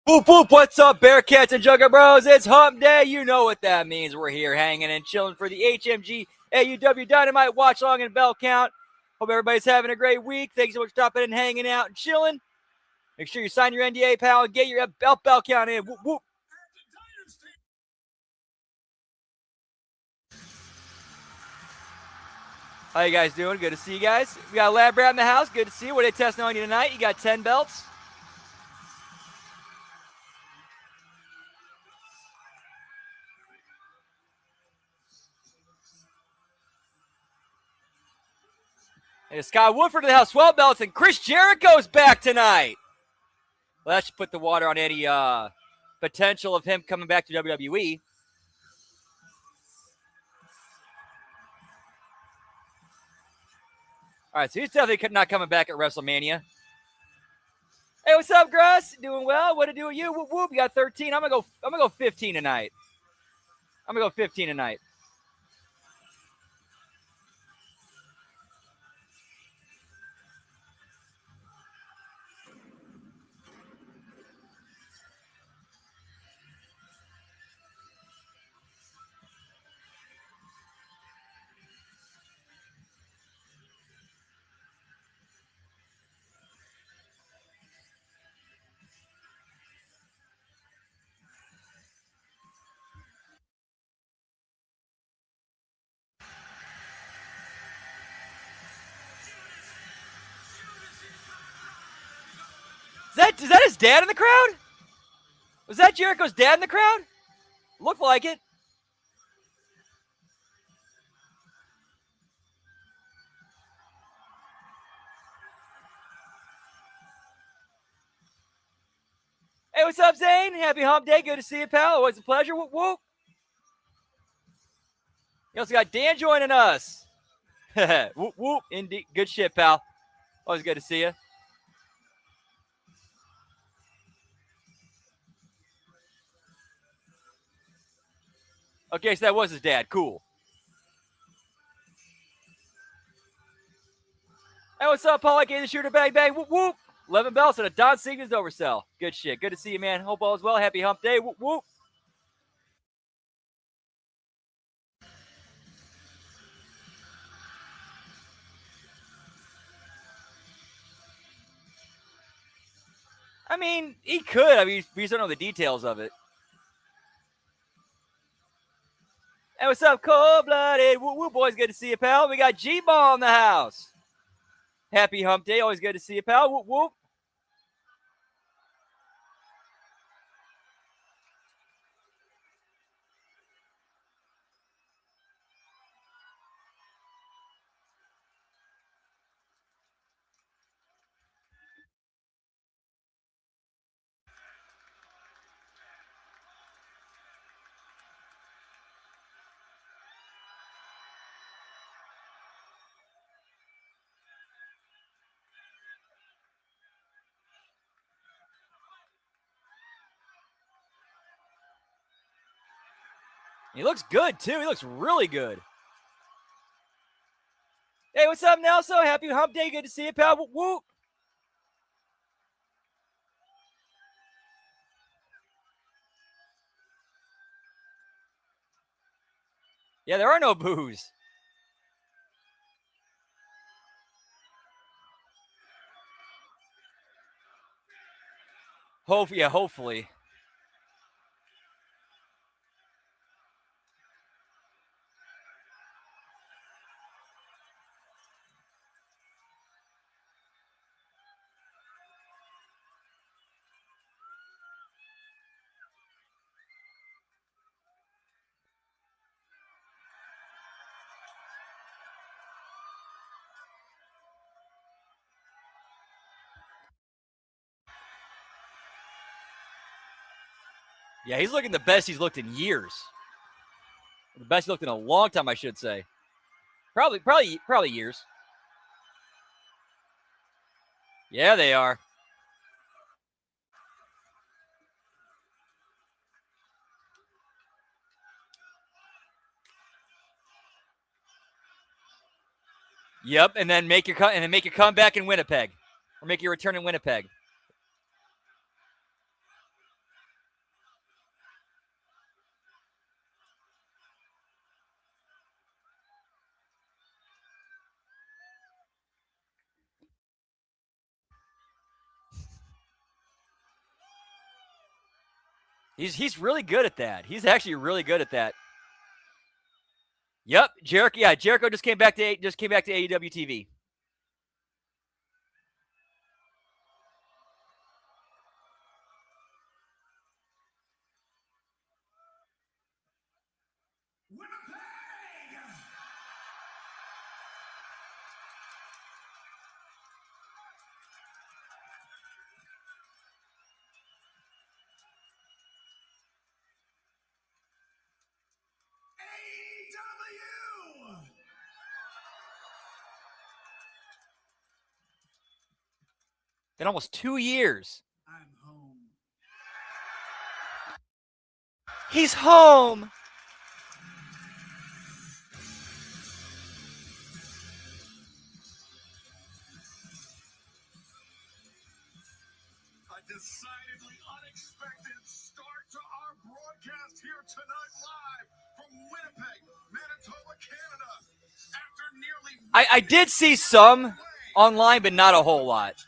Whoop, whoop, what's up, Bearcats and Jugger Bros? It's Hump Day. You know what that means. We're here hanging and chilling for the HMG AEW Dynamite watch long and bell count. Hope everybody's having a great week. Thanks so much for stopping in, hanging out, and chilling. Make sure you sign your NDA, pal, and get your bell count in. Whoop, whoop. How you guys doing? Good to see you guys. We got a lab rat in the house. Good to see you. What are they testing on you tonight? You got 10 belts. Hey, Scott Woodford in the house, 12 belts, and Chris Jericho's back tonight. Well, that should put the water on any potential of him coming back to WWE. All right, so he's definitely not coming back at WrestleMania. Hey, what's up, Gruss? Doing well? What to do with you? Whoop, whoop. You got 13. I'm gonna go 15 tonight. I'm gonna go 15 tonight. Is that his dad in the crowd? Was that Jericho's dad in the crowd? Looked like it. Hey, what's up, Zane? Happy Hump Day. Good to see you, pal. Always a pleasure. Whoop, whoop. You also got Dan joining us. Whoop, whoop. Indeed. Good shit, pal. Always good to see you. Okay, so that was his dad. Cool. Hey, what's up, Paul? I gave the shooter bang bang. Whoop, whoop. 11 belts and a Don Siegers oversell. Good shit. Good to see you, man. Hope all is well. Happy Hump Day. Whoop, whoop. I mean, he could. I mean, we just don't know the details of it. Hey, what's up, cold-blooded? Woo woo, boys. Good to see you, pal. We got G-Ball in the house. Happy Hump Day. Always good to see you, pal. Whoop whoop. He looks good, too. He looks really good. Hey, what's up, Nelson? Happy Hump Day. Good to see you, pal. Whoop whoop. Yeah, there are no boos. Hopefully. Yeah, he's looking the best he's looked in years. The best he looked in a long time, I should say. Probably years. Yeah, they are. Yep, and then make your comeback in Winnipeg, or make your return in Winnipeg. He's really good at that. He's actually really good at that. Yep, Jericho. Yeah, Jericho just came back to AEW TV. In almost 2 years. I'm home. He's home. A decidedly unexpected start to our broadcast here tonight live from Winnipeg, Manitoba, Canada. After nearly I did see some online, but not a whole lot.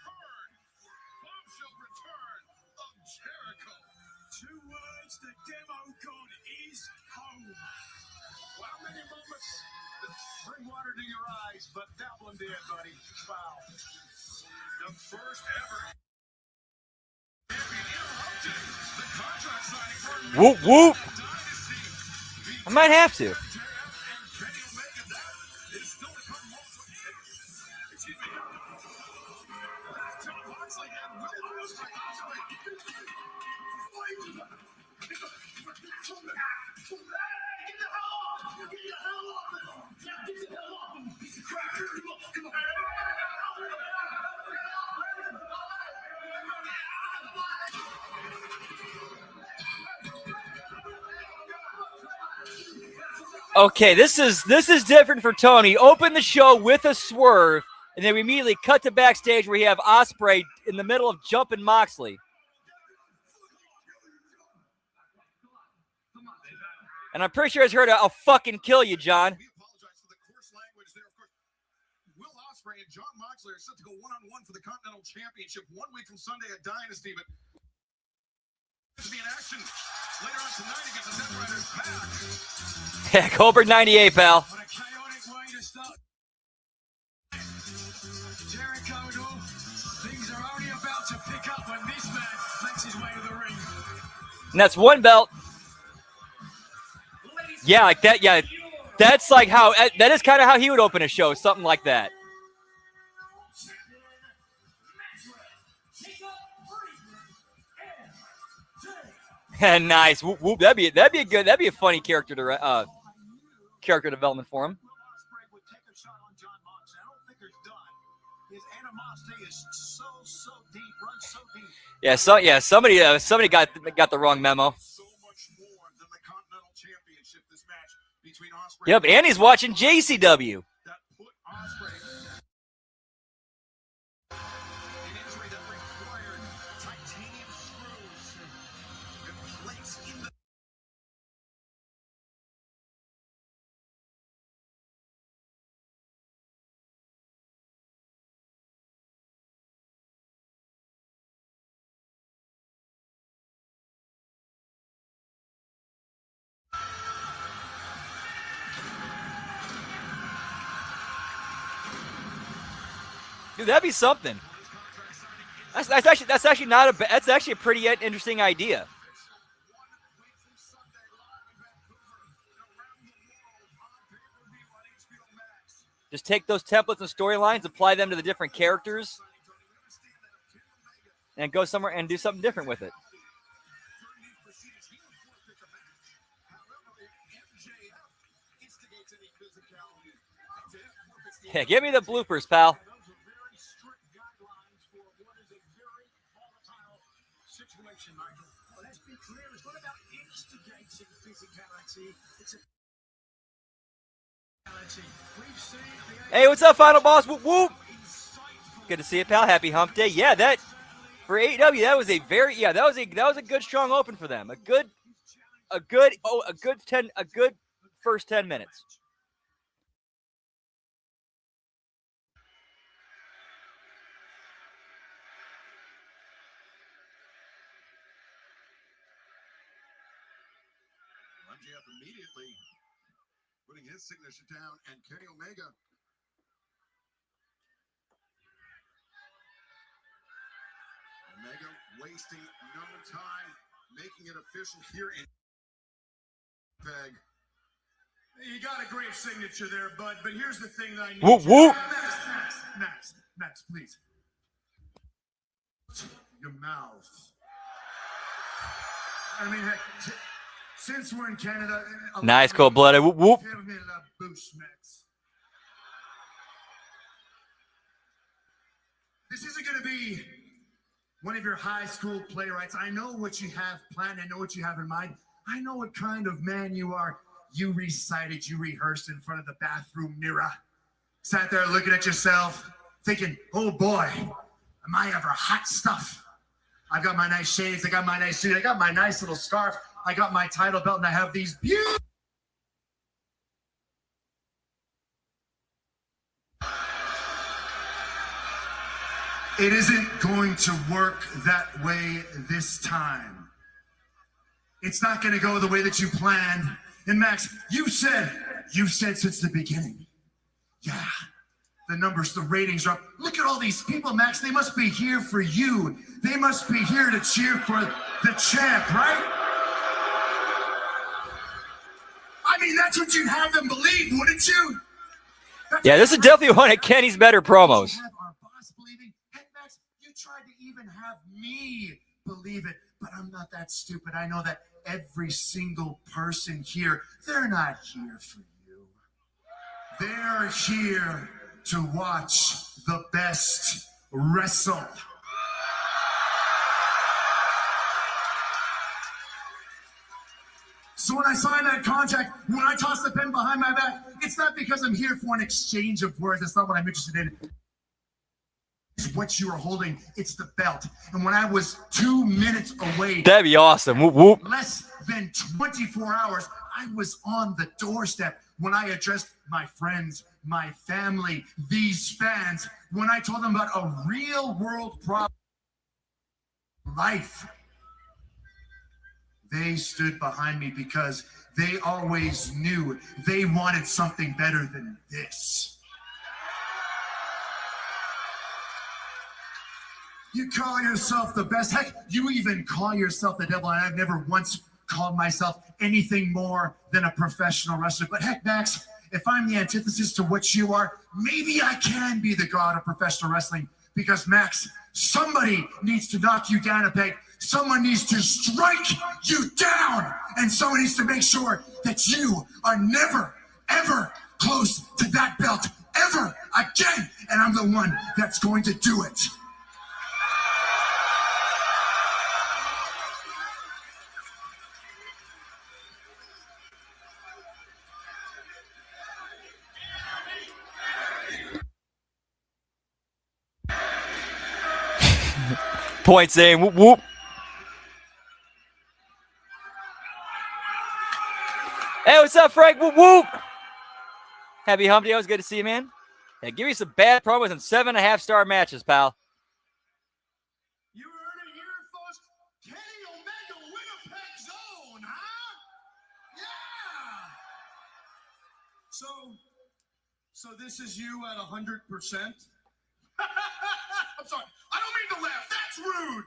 bombshell return of Jericho. 2 words, the demo god is home. Wow, many moments that bring water to your eyes, but that one did, buddy. Wow. The first ever. Whoop, whoop. I might have to. Okay, this is different for Tony. Open the show with a swerve, and then we immediately cut to backstage where you have Ospreay in the middle of jumping Moxley. And I'm pretty sure he's heard I'll fucking kill you, John. We apologize for the coarse language there, of course. Will Ospreay and Jon Moxley are set to go one-on-one for the Continental Championship 1 week from Sunday at Dynasty, but to be in action later on tonight against the Death Riders Pack. Yeah, Goldberg 98, pal. What a chaotic way to start. Jericho and all, things are only about to pick up when this man makes his way to the ring. And that's one belt. Yeah, like that. Yeah, that's like how. That is kind of how he would open a show, something like that. And nice. Whoop, whoop. That'd be a funny character development for him. Yeah, somebody got the wrong memo. Yep, and he's watching JCW. Dude, that'd be something. That's actually a pretty interesting idea. Just take those templates and storylines, apply them to the different characters, and go somewhere and do something different with it. Yeah, give me the bloopers, pal. Hey, what's up, Final Boss? Whoop, whoop. Good to see you, pal. Happy Hump Day. Yeah, that for AEW, that was a good strong open for them. A good first 10 minutes. MJF immediately putting his signature down, and Kenny Omega. Omega wasting no time, making it official here in Peg. You got a great signature there, bud, but here's the thing that I need Whoop, whoop. Max, please. Your mouth. I mean, heck, since we're in Canada... Nice, cold-blooded. Whoop, whoop. Give me that boost, Max. This isn't going to be one of your high school playwrights. I know what you have planned. I know what you have in mind. I know what kind of man you are. You recited, you rehearsed in front of the bathroom mirror. Sat there looking at yourself, thinking, oh boy, am I ever hot stuff? I got my nice shades, I got my nice suit, I got my nice little scarf, I got my title belt, and I have these beautiful... It isn't going to work that way this time. It's not going to go the way that you planned. And Max, you've said since the beginning, yeah, the numbers, the ratings are up. Look at all these people, Max. They must be here for you. They must be here to cheer for the champ, right? I mean, that's what you'd have them believe, wouldn't you? Yeah, this is definitely one of Kenny's better promos. Have our boss believing. Heck, Max, you tried to even have me believe it, but I'm not that stupid. I know that every single person here, they're not here for you. They're here to watch the best wrestle. So when I sign that contract, when I toss the pen behind my back, it's not because I'm here for an exchange of words. That's not what I'm interested in. It's what you are holding. It's the belt. And when I was 2 minutes away, That'd be awesome. Whoop, whoop. less than 24 hours, I was on the doorstep when I addressed my friends, my family, these fans, when I told them about a real world problem, life. They stood behind me because they always knew they wanted something better than this. You call yourself the best. Heck, you even call yourself the devil. And I've never once called myself anything more than a professional wrestler. But heck, Max, if I'm the antithesis to what you are, maybe I can be the god of professional wrestling. Because, Max, somebody needs to knock you down a peg. Someone needs to strike you down. And someone needs to make sure that you are never, ever close to that belt ever again. And I'm the one that's going to do it. Point saying whoop, whoop. Hey, what's up, Frank? Whoop, whoop. Happy Hump Day. It was good to see you, man. Yeah, give me some bad promos and 7.5-star matches, pal. You heard it here, folks. Kenny Omega, Winnipeg Zone, huh? Yeah. So this is you at 100%? I'm sorry. I don't mean to laugh. That's rude.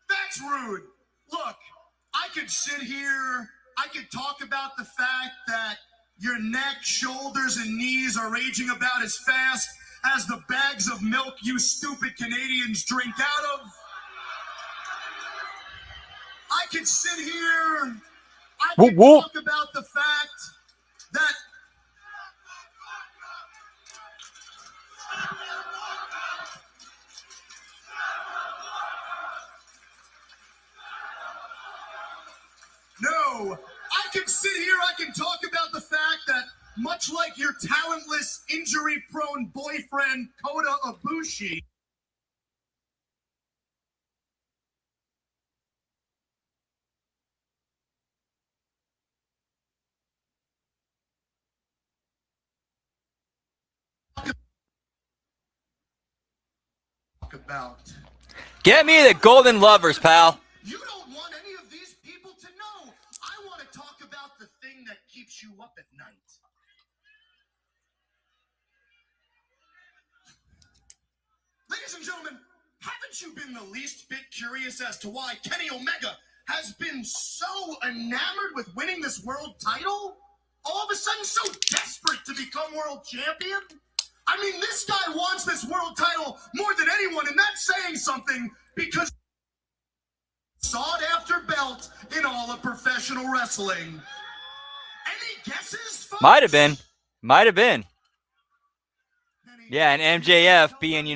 That's rude. Look, I could sit here. I could talk about the fact that your neck, shoulders, and knees are aging about as fast as the bags of milk you stupid Canadians drink out of. I could sit here. I could talk about the fact that no, I can sit here, I can talk about the fact that much like your talentless, injury-prone boyfriend, Kota Ibushi, talk about. Get me the Golden Lovers, pal. You don't want any of these people to know. I I want to talk about the thing that keeps you up at night. Ladies and gentlemen, haven't you been the least bit curious as to why Kenny Omega has been so enamored with winning this world title? All of a sudden so desperate to become world champion? I mean, this guy wants this world title more than anyone, and that's saying something because sought-after belt in all of professional wrestling. Any guesses, folks? Might have been. Yeah, and MJF being,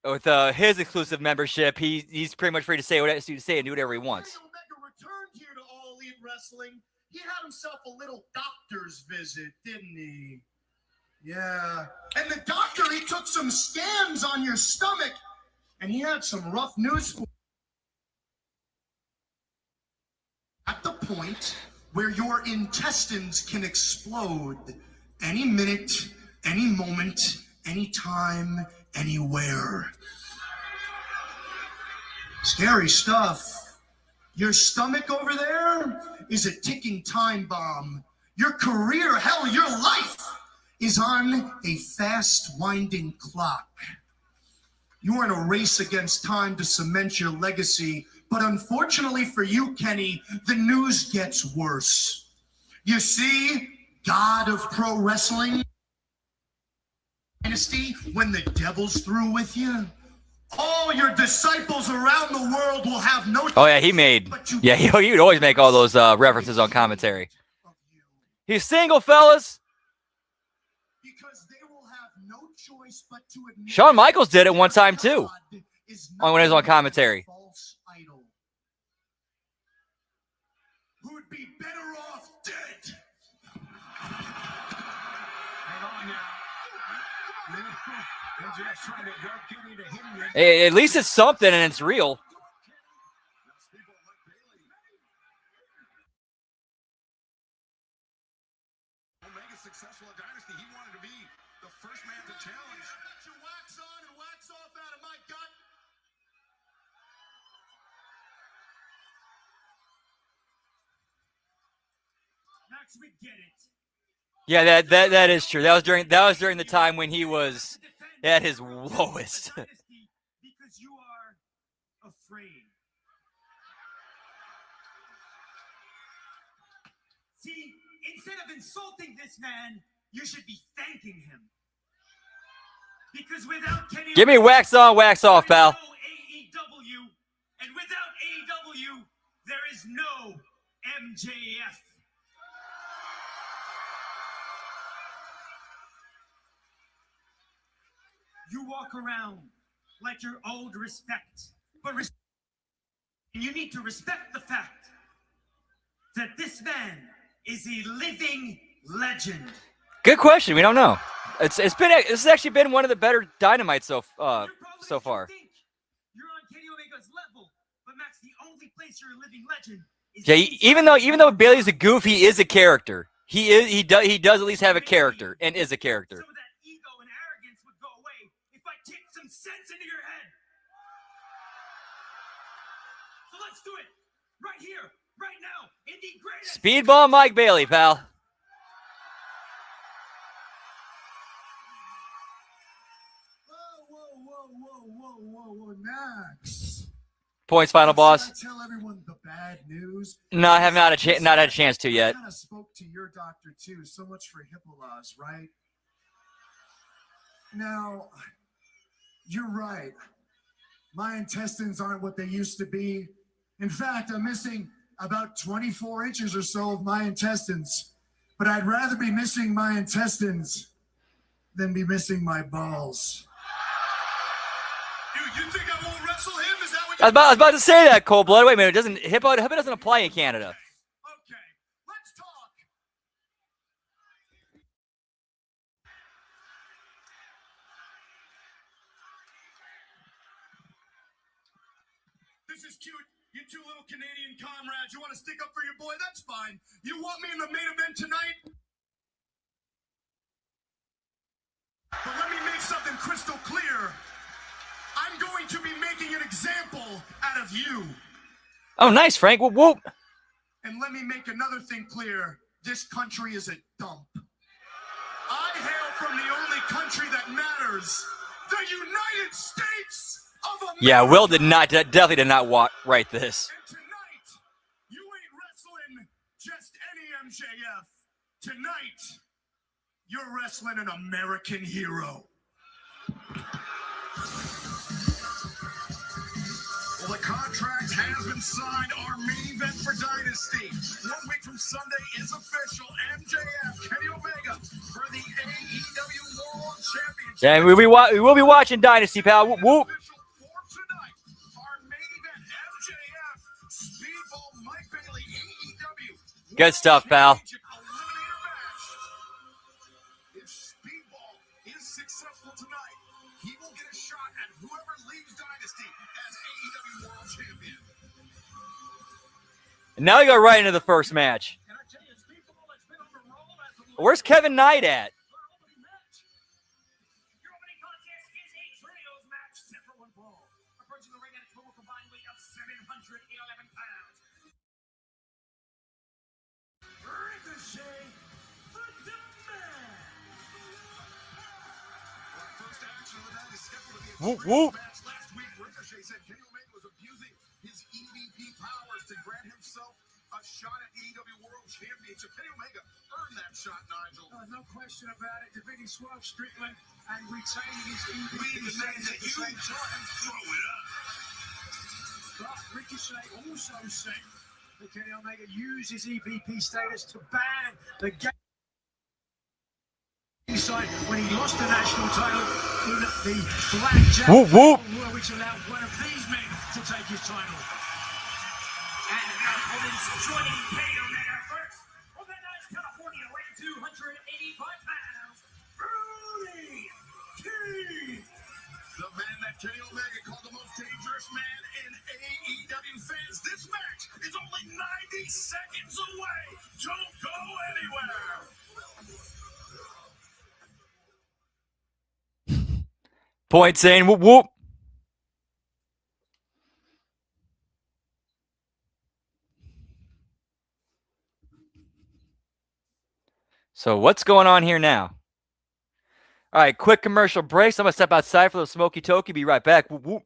with his exclusive membership, he's pretty much free to say what to say and do whatever he wants. Omega returned here to All Elite Wrestling. He had himself a little doctor's visit, didn't he? Yeah. And the doctor, he took some scans on your stomach, and he had some rough news for you. At the point where your intestines can explode any minute, any moment, any time, anywhere. Scary stuff. Your stomach over there is a ticking time bomb. Your career, hell, your life is on a fast winding clock. You are in a race against time to cement your legacy, but unfortunately for you, Kenny, the news gets worse. You see, God of pro wrestling dynasty, when the devil's through with you, all your disciples around the world will have no. Oh yeah, he would always make all those references on commentary. He's single, fellas. Because they will have no choice but to admit Shawn Michaels did it one time too, when he was on commentary. False idol. Who would be better off dead? Hang on now. MJF's trying to drop Kenny to him. Hey, at least it's something and it's real. Omega's successful at Dynasty. He wanted to be the first man to challenge. Let you wax on and wax off out of my gut. Max, we get it. Yeah, that is true. That was during the time when he was at his lowest. Because you are afraid. See, instead of insulting this man, you should be thanking him. Because without Kenny, Give me wax on, wax off, pal. there is no AEW, and without AEW, there is no MJF. You walk around like you're owed respect, but you need to respect the fact that this man is a living legend. Good question. We don't know. This has actually been one of the better Dynamites so far. You're on Kenny Omega's level, but Max, the only place you're a living legend is Yeah, even though Bailey's a goof, he is a character. He does at least have a character and is a character. Some of that ego and arrogance would go away if I kicked some sense into your head. So let's do it right here, right now, in the greatest Speedball Mike Bailey, pal. Whoa, Max. Points, final boss. Should I tell everyone the bad news? No, I have not had a chance to yet. I kind of spoke to your doctor too. So much for HIPAA laws, right? Now, you're right. My intestines aren't what they used to be. In fact, I'm missing about 24 inches or so of my intestines. But I'd rather be missing my intestines than be missing my balls. You think I won't wrestle him? Is that what I was about to say that, Cold Blood. Wait a minute, HIPAA doesn't apply in Canada. Okay, let's talk. This is cute. You two little Canadian comrades. You want to stick up for your boy? That's fine. You want me in the main event tonight? But let me make something crystal clear. I'm going to be making an example out of you. Oh, nice, Frank. Whoop, whoop. And let me make another thing clear. This country is a dump. I hail from the only country that matters, the United States of America. Yeah, Will definitely did not write this. And tonight, you ain't wrestling just any MJF. Tonight, you're wrestling an American hero. Well, the contract has been signed. Our main event for Dynasty 1 week from Sunday is official. MJF, Kenny Omega for the AEW World Championship. Yeah, we will be watching Dynasty, pal. Whoop, whoop. Official for tonight, our main event, MJF, Speedball, Mike Bailey, AEW. Good stuff, pal. Championship Eliminator match. If Speedball is successful tonight, he will get a shot at whoever leaves Dynasty as AEW World Champion. And now we go right into the first match. And I tell you, Speedball has been on the roll as the Where's Kevin Knight at? opening match. Your opening contest is a trios match, set for one fall. Approaching the ring at a total combined weight of 711 pounds. Ricochet, the Demand. Our first action of the night is scheduled to be a Whoop, trios whoop. match. Last week, Ricochet said Kenny Omega was abusing his EVP powers to grant himself a shot at AEW World Championship. Kenny Omega earned that shot, Nigel. No question about it. Defeating Swerve Strickland and retaining his EVP status at the same time. Throw it up. But Ricochet also said that Kenny Omega used his EVP status to ban the game side when he lost the national title in the Blackjack, Whoop, whoop. which allowed one of these men to take his title. And our opponents joining Kenny Omega first. From that nice California, weighing 285 pounds, Rudy King. The man that Kenny Omega called the most dangerous man in AEW fans. This match is only 90 seconds away. Don't go anywhere. Point saying whoop, whoop. So what's going on here now? All right, quick commercial break. So I'm going to step outside for the smoky toki. Be right back. Whoop, whoop.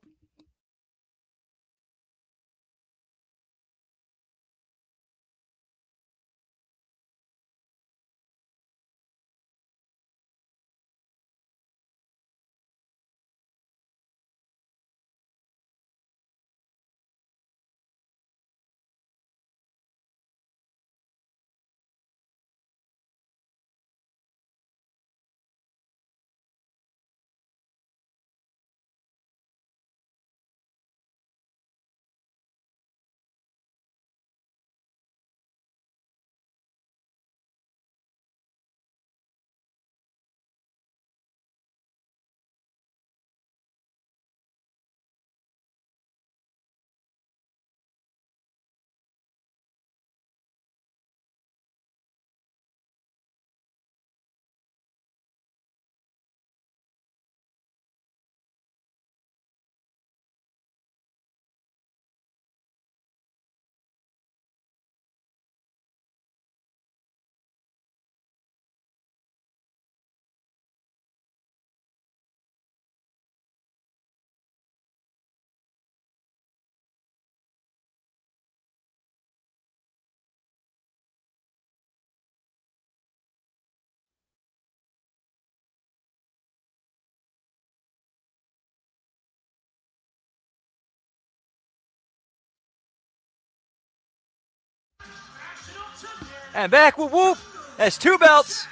And back, whoop, whoop. That's 2 belts.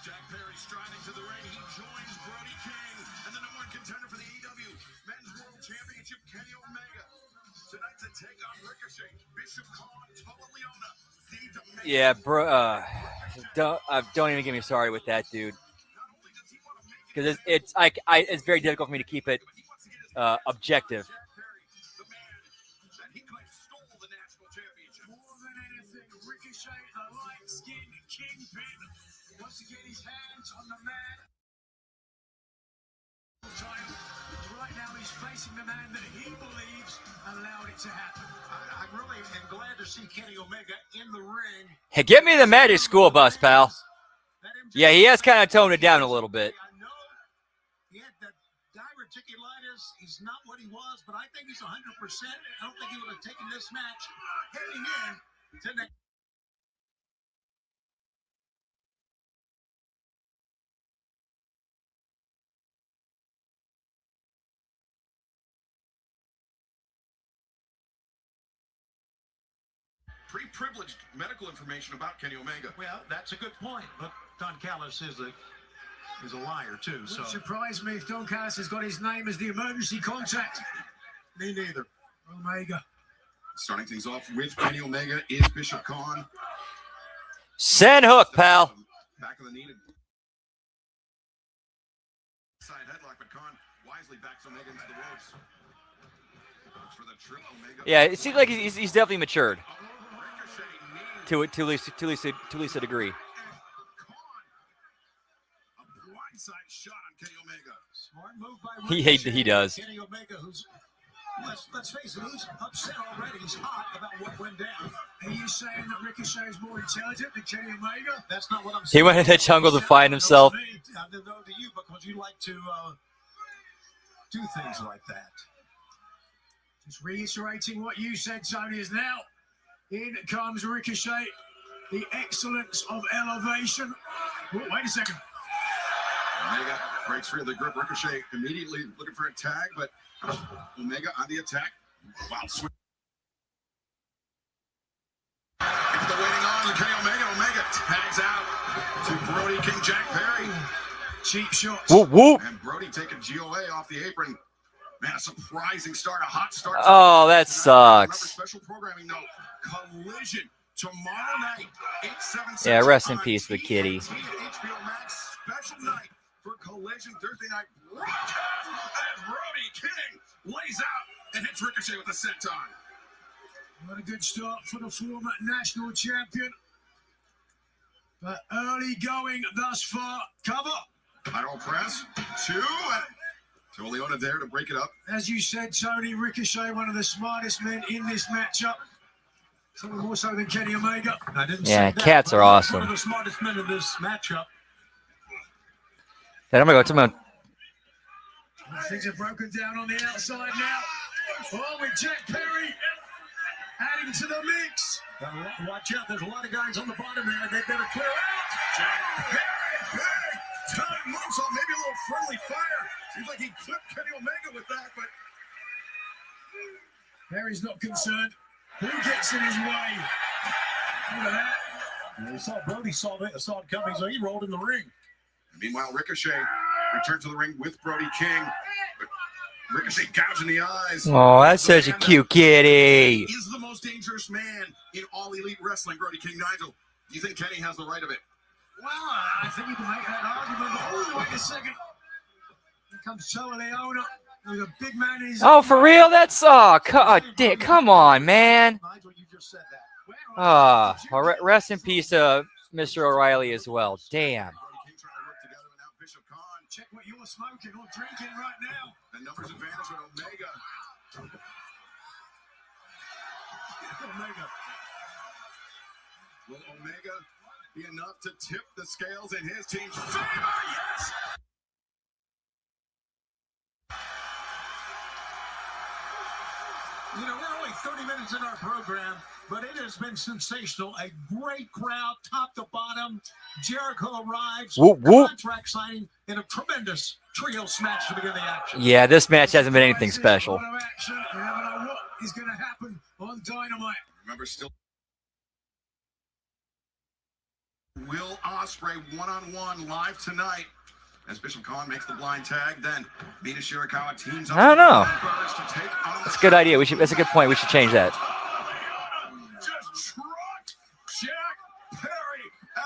Jack Perry striding to the ring. He joins Brody King and the #1 contender for the AEW Men's World Championship, Kenny Omega. Tonight to take on Ricochet, Bishop Khan, Toa Leona, the Dimension. Yeah, bro. Don't even get me started with that, dude. Because it's very difficult for me to keep it objective. Jack Perry, the man that he claims stole the national championship. More than anything, Ricochet, the light-skinned kingpin, wants to get his hands on the man. Right now, he's facing the man that he believes allowed to happen. I really am glad to see Kenny Omega in the ring. Hey, get me the Magic School Bus, pal. Yeah, he has kind of toned it down a little bit. I know he had that diverticulitis. He's not what he was, but I think he's 100%. I don't think he would have taken this match heading in to next. Pre-privileged medical information about Kenny Omega. Well, that's a good point, but Don Callis is a liar too. So Wouldn't surprise me if Don Callis has got his name as the emergency contact. me neither. Omega. Starting things off with Kenny Omega is Bishop Khan. Send hook, pal. Back of the knee. Side headlock, but Khan wisely backs Omega into the ropes. Looks for the trip, Omega. Yeah, it seems like he's definitely matured to at least a degree. A blindside shot on Kenny Omega. Smart move by He Ricochet. does. Kenny Omega, who's let's face it, he's upset already. He's hot about what went down. Are you saying that Ricochet is more intelligent than Kenny Omega? That's not what I'm saying. He went into the jungle to find himself. I know to you because you like to do things like that. Just reiterating what you said, Tony, is now in comes Ricochet. The excellence of elevation. Oh, wait a second. Omega breaks free of the grip. Ricochet immediately looking for a tag, but Omega on the attack. Wow, swing. It's the waiting on to Kenny Omega. Omega tags out to Brody King Jack Perry. Cheap shots. Whoop, whoop. And Brody taking GOA off the apron. Man, a surprising start, a hot start. Oh, that Remember, sucks. special programming note, Collision tomorrow night, 8/7. Yeah, rest in peace, the kitty. HBO Max special night for Collision Thursday night broadcast as Brody King lays out and hits Ricochet with a senton. What a good start for the former national champion. But early going thus far. Cover. Lateral press, two. To Leona there to break it up. As you said, Tony, Ricochet, one of the smartest men in this matchup. Something more so than Kenny Omega. I didn't Yeah, say that, cats but are he's awesome. One of the smartest men in this matchup. Then I'm gonna go. Things are broken down on the outside now. Oh, with Jack Perry adding to the mix. Watch out, there's a lot of guys on the bottom here. They better clear out. Jack Perry, big time moonsault, maybe a little friendly fire. Seems like he clipped Kenny Omega with that, but Perry's not concerned. Who gets in his way? Look at that. And we saw Brody saw it coming, so he rolled in the ring. meanwhile, Ricochet returned to the ring with Brody King. But Ricochet gouging the eyes. Oh, that's such a cute kitty. Is the most dangerous man in all elite wrestling, Brody King. Nigel, do you think Kenny has the right of it? Well, I think you can make that argument. Oh, wait a second. Here comes Solo Leona. There's a big man in his... Oh, for real? That's come on, man. Nigel, you just said that. Ah, rest in peace, Mr. O'Reilly as well. Damn. Brody King trying to work together, and now Bishop Khan. Check what you're smoking or drinking right now. The numbers advantage with Omega. Omega. Will Omega be enough to tip the scales in his team's favor? Yes! You know, we're only 30 minutes in our program, but it has been sensational. A great crowd, top to bottom. Jericho arrives. Whoop, whoop. Contract signing in a tremendous trios match to begin the action. Yeah, this match hasn't been anything special. A lot of action. You never know what is going to happen on Dynamite. Remember, still Will Ospreay one-on-one live tonight as Bishop Khan makes the blind tag. Then Mina Shirakawa teams up. I don't know. Brothers to take on That's a good idea. That's a good point. We should change that. Just trucked Jack Perry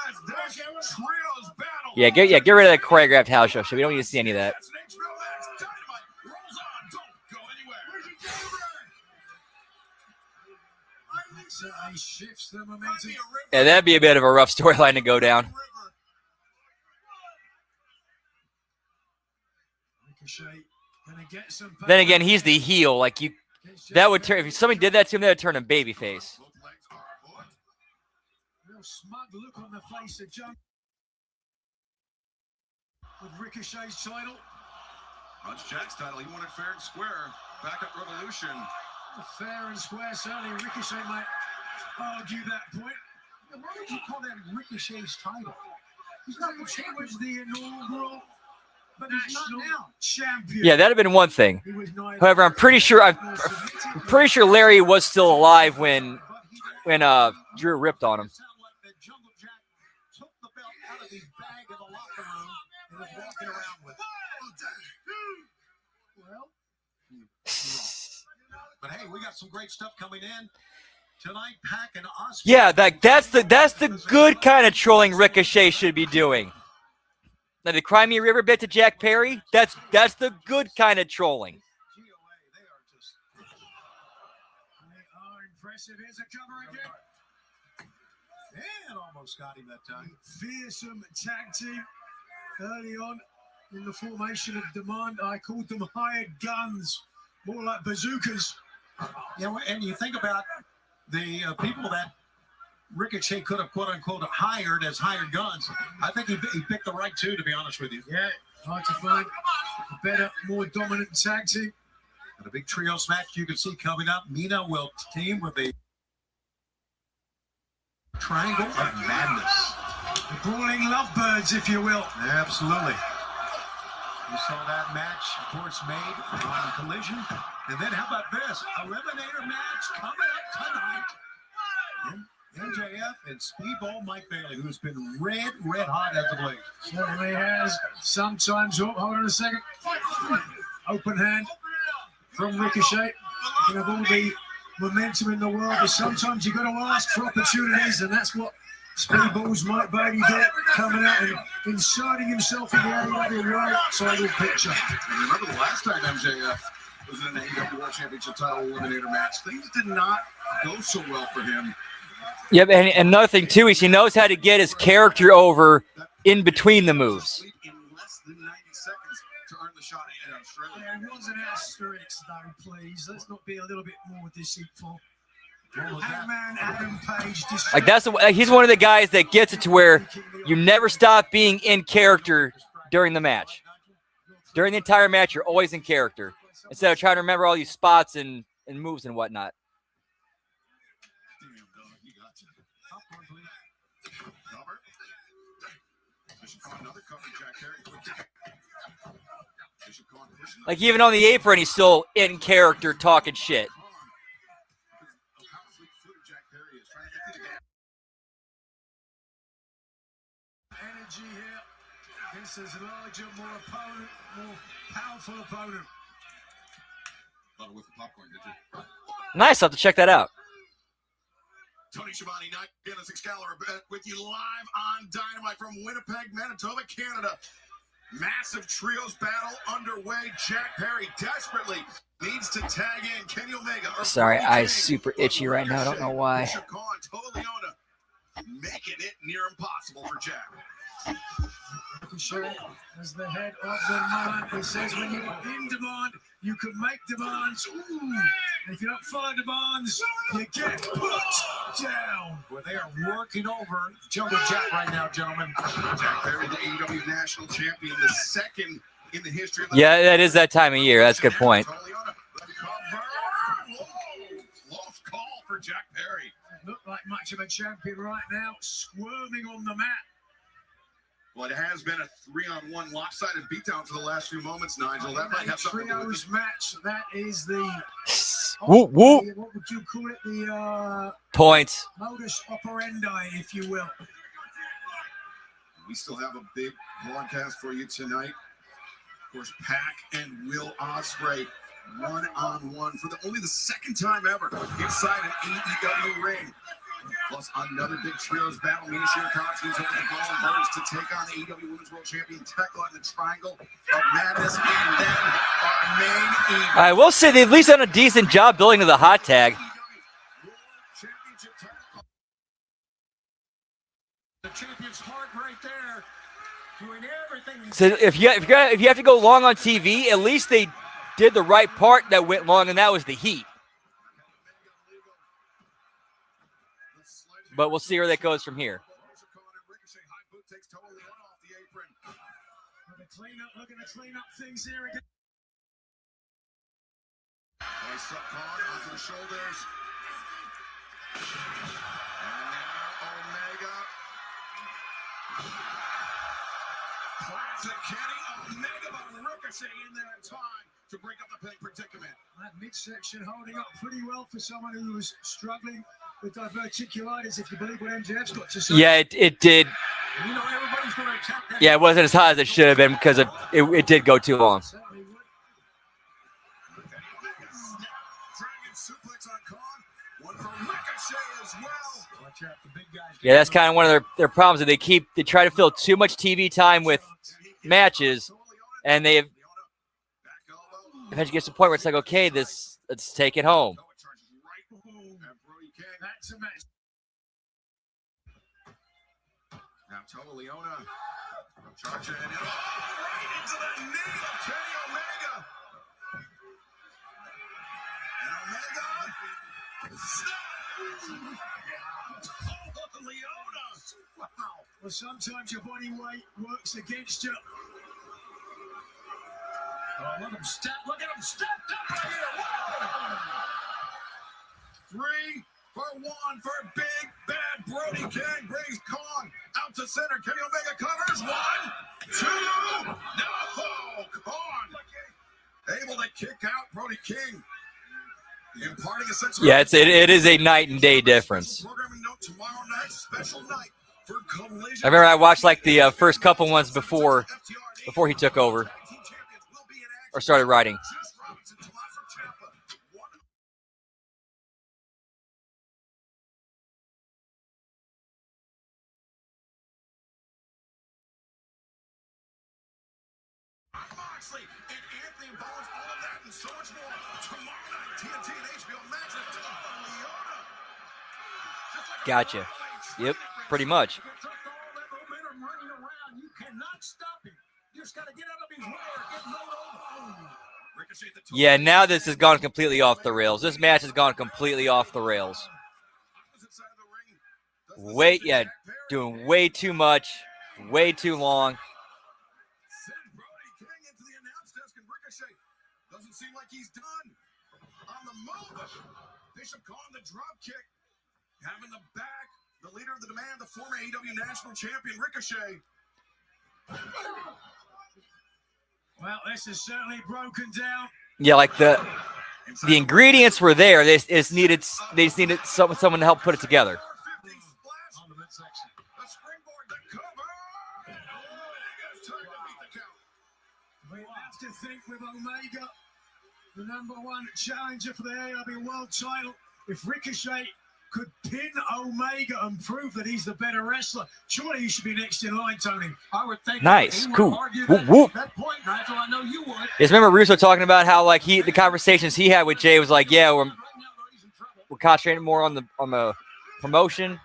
as this trios battle. Yeah, get rid of that choreographed house show. We don't need to see any of that. That's an HBO Max. Dynamite rolls on. Don't go anywhere. So he shifts the momentum. Yeah, that'd be a bit of a rough storyline to go down. Ricochet gonna get some Then again, he's the heel. Like you That would turn, if somebody did that to him, that would turn him babyface. Both legs are hooked. Real smug look on the face of John. With Ricochet's title. That's Jack's title. He won it fair and square. Back at Revolution. Fair and square, certainly Ricochet might argue that point. Why would you call that Ricochet's title? He's not the He champion. was the inaugural But he's not national now. champion. Yeah, that'd have been one thing. He was neither- However, I'm pretty sure Larry was still alive when Drew ripped on him. Sound like the Jungle Jack took the belt out of his bag in the locker room and was walking around with it. Well, But hey, we got some great stuff coming in tonight. Pac and Osprey. Yeah, that's the good kind of trolling Ricochet should be doing. Now the Cry Me a River bit to Jack Perry, that's the good kind of trolling. GOA, they are just. they are impressive. Here's a cover again. And almost got him that time. Fearsome tag team early on in the formation of Demand. I called them hired guns, more like bazookas. You know, and you think about the people that Ricochet could have quote unquote hired as hired guns. I think he picked the right two, to be honest with you. Yeah, hard to find a better, more dominant tag team. And a big trios match you can see coming up. Mina will team with a Triangle of Madness. The brawling lovebirds, if you will. Absolutely. You saw that match, of course, made on Collision. And then how about this? Eliminator match coming up tonight. MJF and Speedball Mike Bailey, who's been red hot as of late. Certainly has. Sometimes, hold on a second. Open hand from Ricochet. You can have all the momentum in the world, but sometimes you've got to ask for opportunities, and that's what Speedball's Mike Bailey did, coming out and inserting himself in the AEW World title picture. And remember the last time MJF was in an AEW World Championship title eliminator match, things did not go so well for him. Yep, and another thing too is he knows how to get his character over in between the moves. In less than 90 seconds to earn the shot in Australia. There was an asterisk, though, please. Let's not be a little bit more deceitful. What was that? Hangman Adam Page. Like he's one of the guys that gets it to where you never stop being in character during the match. During the entire match, you're always in character instead of trying to remember all these spots and moves and whatnot. Damn, dog, you got you. Cover. Bishop caught another cover, Jack Perry. Bishop caught pushing. Like even on the apron, he's still in character talking shit. How fleet-footed Jack Perry is trying to get through the gap. Energy here. This is a larger, more powerful opponent. Thought it was the popcorn, did you? Nice, I'll have to check that out. Tony Schiavone, not Guinness Excalibur, with you live on Dynamite from Winnipeg, Manitoba, Canada. Massive trios battle underway. Jack Perry desperately needs to tag in Kenny Omega. Sorry, eyes super itchy right now. I don't know why. Bishop Khan, Toa Leona, making it near impossible for Jack. Ricochet as the head of the man. He says when you're in demand, you can make demands. Ooh. And if you don't follow demands, you get put down. Well, they are working over Jungle Jack right now, gentlemen. Jack Perry, the AEW National Champion, the second in the history of the Yeah, that is that time of year. That's a good point. Toa Leona, the cover. Whoa, close call for Jack Perry. Look like much of a champion right now, squirming on the mat. Well, it has been a 3-on-1 lopsided beatdown for the last few moments, Nigel. That might have something to do with Trios match. That is the Whoop, whoop. What would you call it? The Points. modus operandi, if you will. We still have a big broadcast for you tonight. Of course, Pac and Will Ospreay, 1-on-1 for only the second time ever inside an AEW ring. Plus another big trios battle. Mina Shirakazu's over the Golden Birds to take on AEW Women's World Champion Tekla in the Triangle of Madness. And then our main event. I will say they've at least done a decent job building to the hot tag. AEW World Championship title. The champion's heart right there, doing everything. So if you have to go long on TV, at least they did the right part that went long, and that was the heat. But we'll see where that goes from here. Looking to clean up things here again. Hoist up Khan onto the shoulders. And now Omega. Classic Kenny Omega, but Ricochet in there in time to break up the pin predicament. That midsection holding up pretty well for someone who was struggling with diverticulitis, if you believe what MJF's got to say. Yeah, it did. You know, everybody's going to attack that. Yeah, it wasn't as high as it should have been because it did go too long. Certainly would. Dragon suplex on Khan. One for Ricochet as well. Watch out, the big guys. Yeah, that's kind of one of their problems. That they try to fill too much TV time with matches, and they eventually gets to the point where it's like, okay, let's take it home. That's a match. Now Leona charging it right into the knee of Kenny Omega. And Omega Leona. Wow. Well, sometimes your body weight works against you. Oh, look at him stepped up right here. Whoa. 3 for 1 for Big Bad Brody King. Brings Khan out to center. Kenny Omega covers. 1, 2. No! Khan able to kick out Brody King. Imparting a sense of Yeah, it is a night and day difference. programming note tomorrow night, special night for Collision. I remember I watched like the first couple ones before he took over or started writing. Moxley and Anthony Bones, all of that and so much more. Tomorrow night, TNT and HBO Max and Leona. Gotcha. Yep, pretty much. You cannot stop him. You just got to get out of his way or get rolled over. Yeah, now this has gone completely off the rails. This match has gone completely off the rails. Doing way too much, way too long. Send Brody King into the announce desk and Ricochet. Doesn't seem like he's done. On the move. Bishop calling the drop kick. Having the back. The leader of the demand, the former AEW national champion, Ricochet. Well, this is certainly broken down. Yeah, like the ingredients were there. They just needed someone to help put it together. On the midsection. The springboard, the cover. Omega's time to beat the count. We have to think with Omega, the #1 challenger for the AEW World title, if Ricochet could pin Omega and prove that he's the better wrestler, surely he should be next in line, Tony. I would think Nice, he would cool. argue Whoop, that, whoop. that point, Nigel. I know you would. Just remember Russo talking about how like the conversations he had with Jay was like, yeah, Right now, though, he's in trouble. we're concentrating more on the promotion.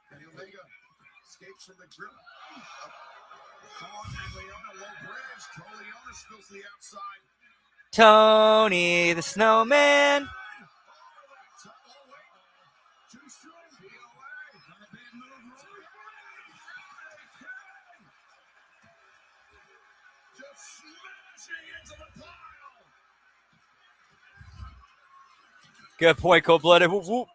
Kenny Omega escapes from the grip. Khan and Leona low bridge. Leona spills to the outside. Tony the Snowman. Too strong. Not a bad move. Just smashing into the pile. Good point, cold-blooded. Whoop, whoop.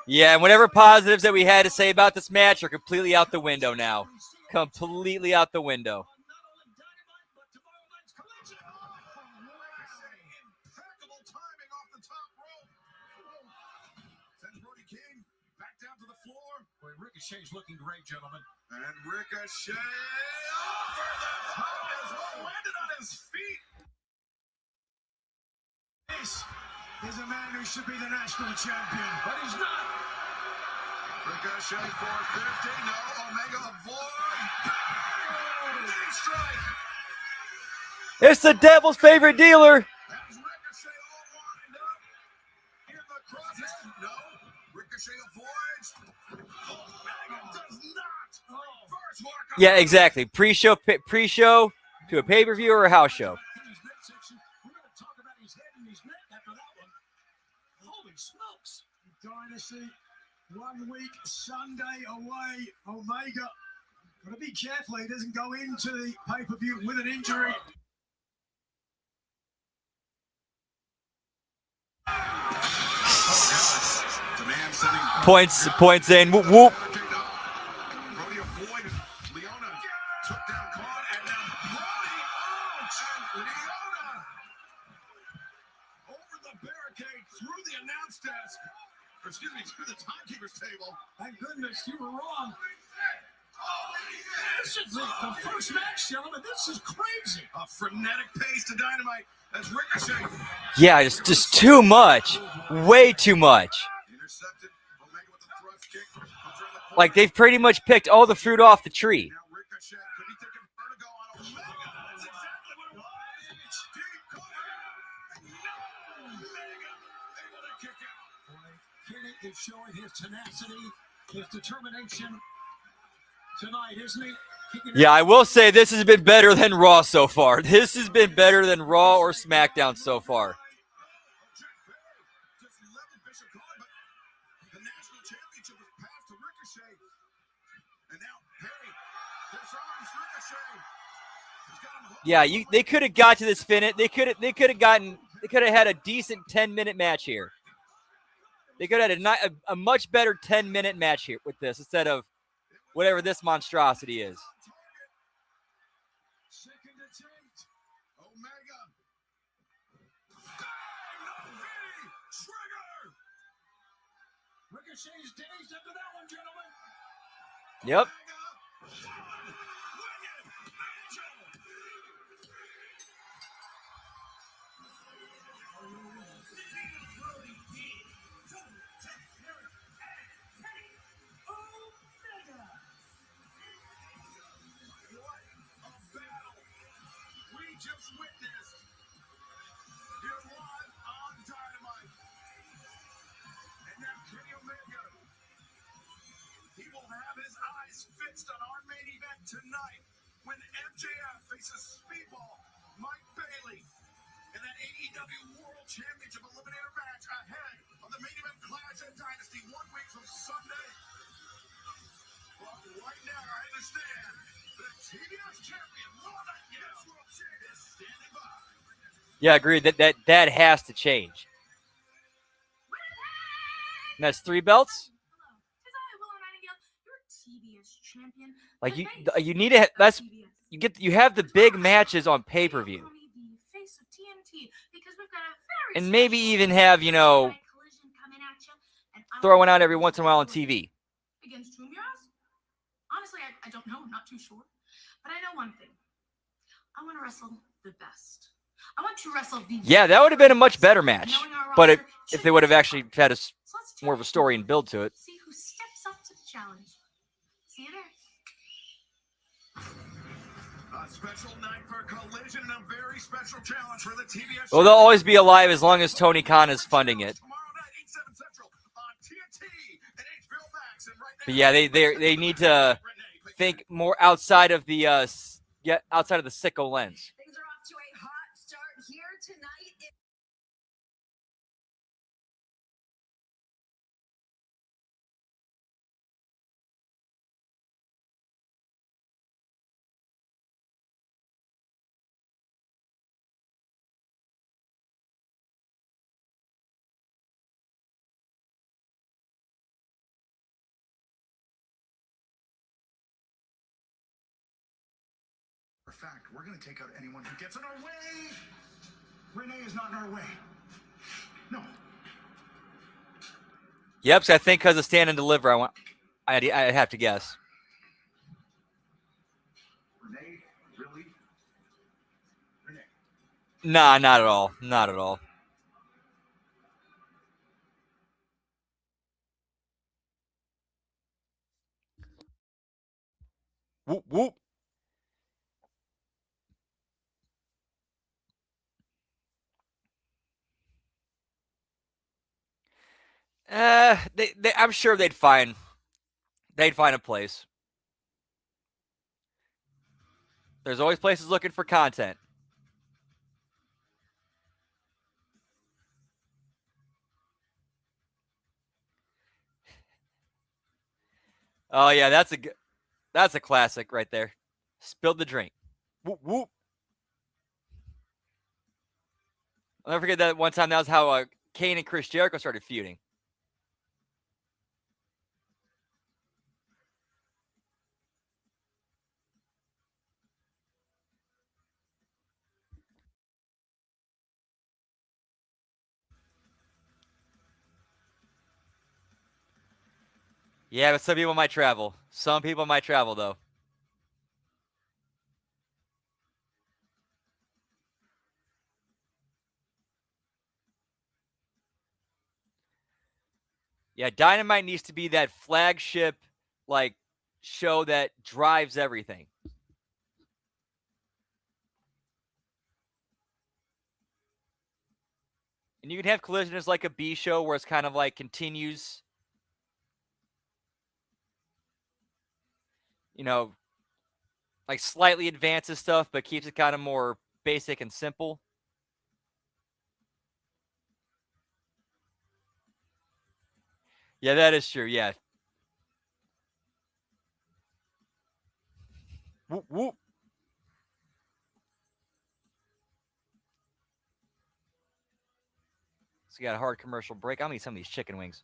Yeah, and whatever positives that we had to say about this match are completely out the window now. Completely out the window. Impeccable timing off the top rope. Sends Brody King back down to the floor. Boy, Ricochet's looking great, gentlemen. And Ricochet over the top as well, landed on his feet. This is a man who should be the national champion. But he's not. Ricochet 450. No, Omega avoid. Knee strike. It's the devil's favorite dealer. Has Ricochet all lined up in the crosshair? No. Ricochet avoids. Omega does not. First mark on Yeah, exactly. Pre-show to a pay-per-view or a house show. In his midsection. We're going to talk about his head and his neck after that one. Holy smokes. Dynasty, 1 week, Sunday away. Omega. Got to be careful he doesn't go into the pay-per-view with an injury. Demand setting. Points in. Whoop, whoop. Brody avoided. Leona took down Khan, and now Brody. And Leona over the barricade through the announce desk. Or excuse me, through the timekeeper's table. Thank goodness you were wrong. This is the first match, gentlemen. This is crazy. A frenetic pace to Dynamite as Ricochet Yeah, just too much. Way too much. intercepted. Omega with the thrust kick. Comes around the corner. Like they've pretty much picked all the fruit off the tree. Now Ricochet could be taking vertigo on Omega. That's exactly what it was. Deep cover. No, Omega able to kick out. Kenny is showing his tenacity, his determination tonight, isn't he? Yeah, I will say this has been better than Raw so far. This has been better than Raw or SmackDown so far. Just leveled Bishop Colin, but the national championship was passed to Ricochet. And now Perry disarms Ricochet. He's got him hooked. Yeah, they could have got to this finish. They could have had a decent 10-minute match here. They could have had a much better 10-minute match here with this instead of whatever this monstrosity is. Second attempt. Omega. Trigger. Ricochet's dazed after that one, gentlemen. Yep. Just witnessed here live on Dynamite. And now Kenny Omega, he will have his eyes fixed on our main event tonight when MJF faces Speedball Mike Bailey in that AEW World Championship Eliminator match ahead of the main event Clash at Dynasty 1 week from Sunday. But right now, I understand the TBS champion, Lord is standing by. Yeah, agreed. That has to change. And that's 3 belts. Like you need to. That's you have the big matches on pay-per-view, and maybe even have throw one out every once in a while on TV. Against whom you ask? Honestly, I don't know. I'm not too sure. But I know one thing. I want to wrestle the best. I want to wrestle the Yeah, that would have been a much better match. Knowing our But roster, if they would have actually had So let's tune more of a in. story and build to it. See who steps up to the challenge. See you there. A special night for Collision and a very special challenge for the TBS. Well, they'll always be alive as long as Tony Khan is funding it. Tomorrow night, 8/7 Central on TNT and HBO Max. And right now, But yeah, they need to think more outside of the outside of the sicko lens. Things are off to a hot start here tonight. For a fact, we're going to take out anyone who gets in our way. Renee is not in our way. No. Yep, so I think because of stand and deliver, I have to guess. Renee, really? Renee. Nah, not at all. Not at all. Whoop whoop. I'm sure they'd find a place. There's always places looking for content. Oh yeah, that's a classic right there. Spilled the drink. Whoop whoop. I'll never forget that one time. That was how Kane and Chris Jericho started feuding. Yeah, but some people might travel. Some people might travel though. Yeah, Dynamite needs to be that flagship like show that drives everything. And you can have Collision as like a B show where it's kind of like continues, you know, like slightly advances stuff, but keeps it kind of more basic and simple. Yeah, that is true. Yeah. Whoop, whoop. So we got a hard commercial break. I'll eat some of these chicken wings.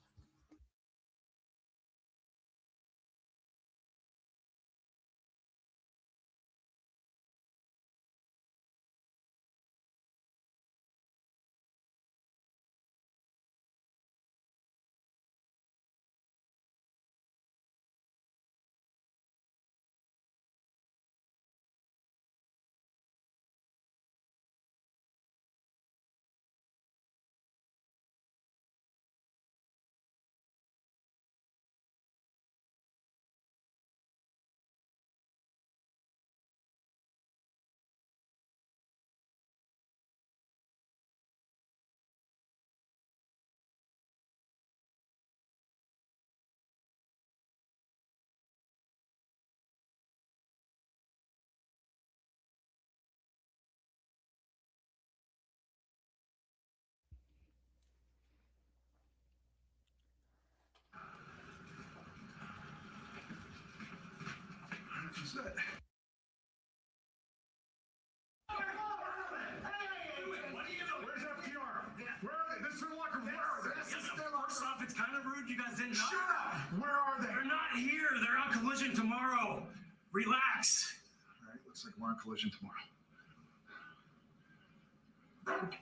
First off, it's kind of rude you guys didn't know. Shut up! Where are they? They're not here. They're on Collision tomorrow. Relax. All right, looks like we're on Collision tomorrow.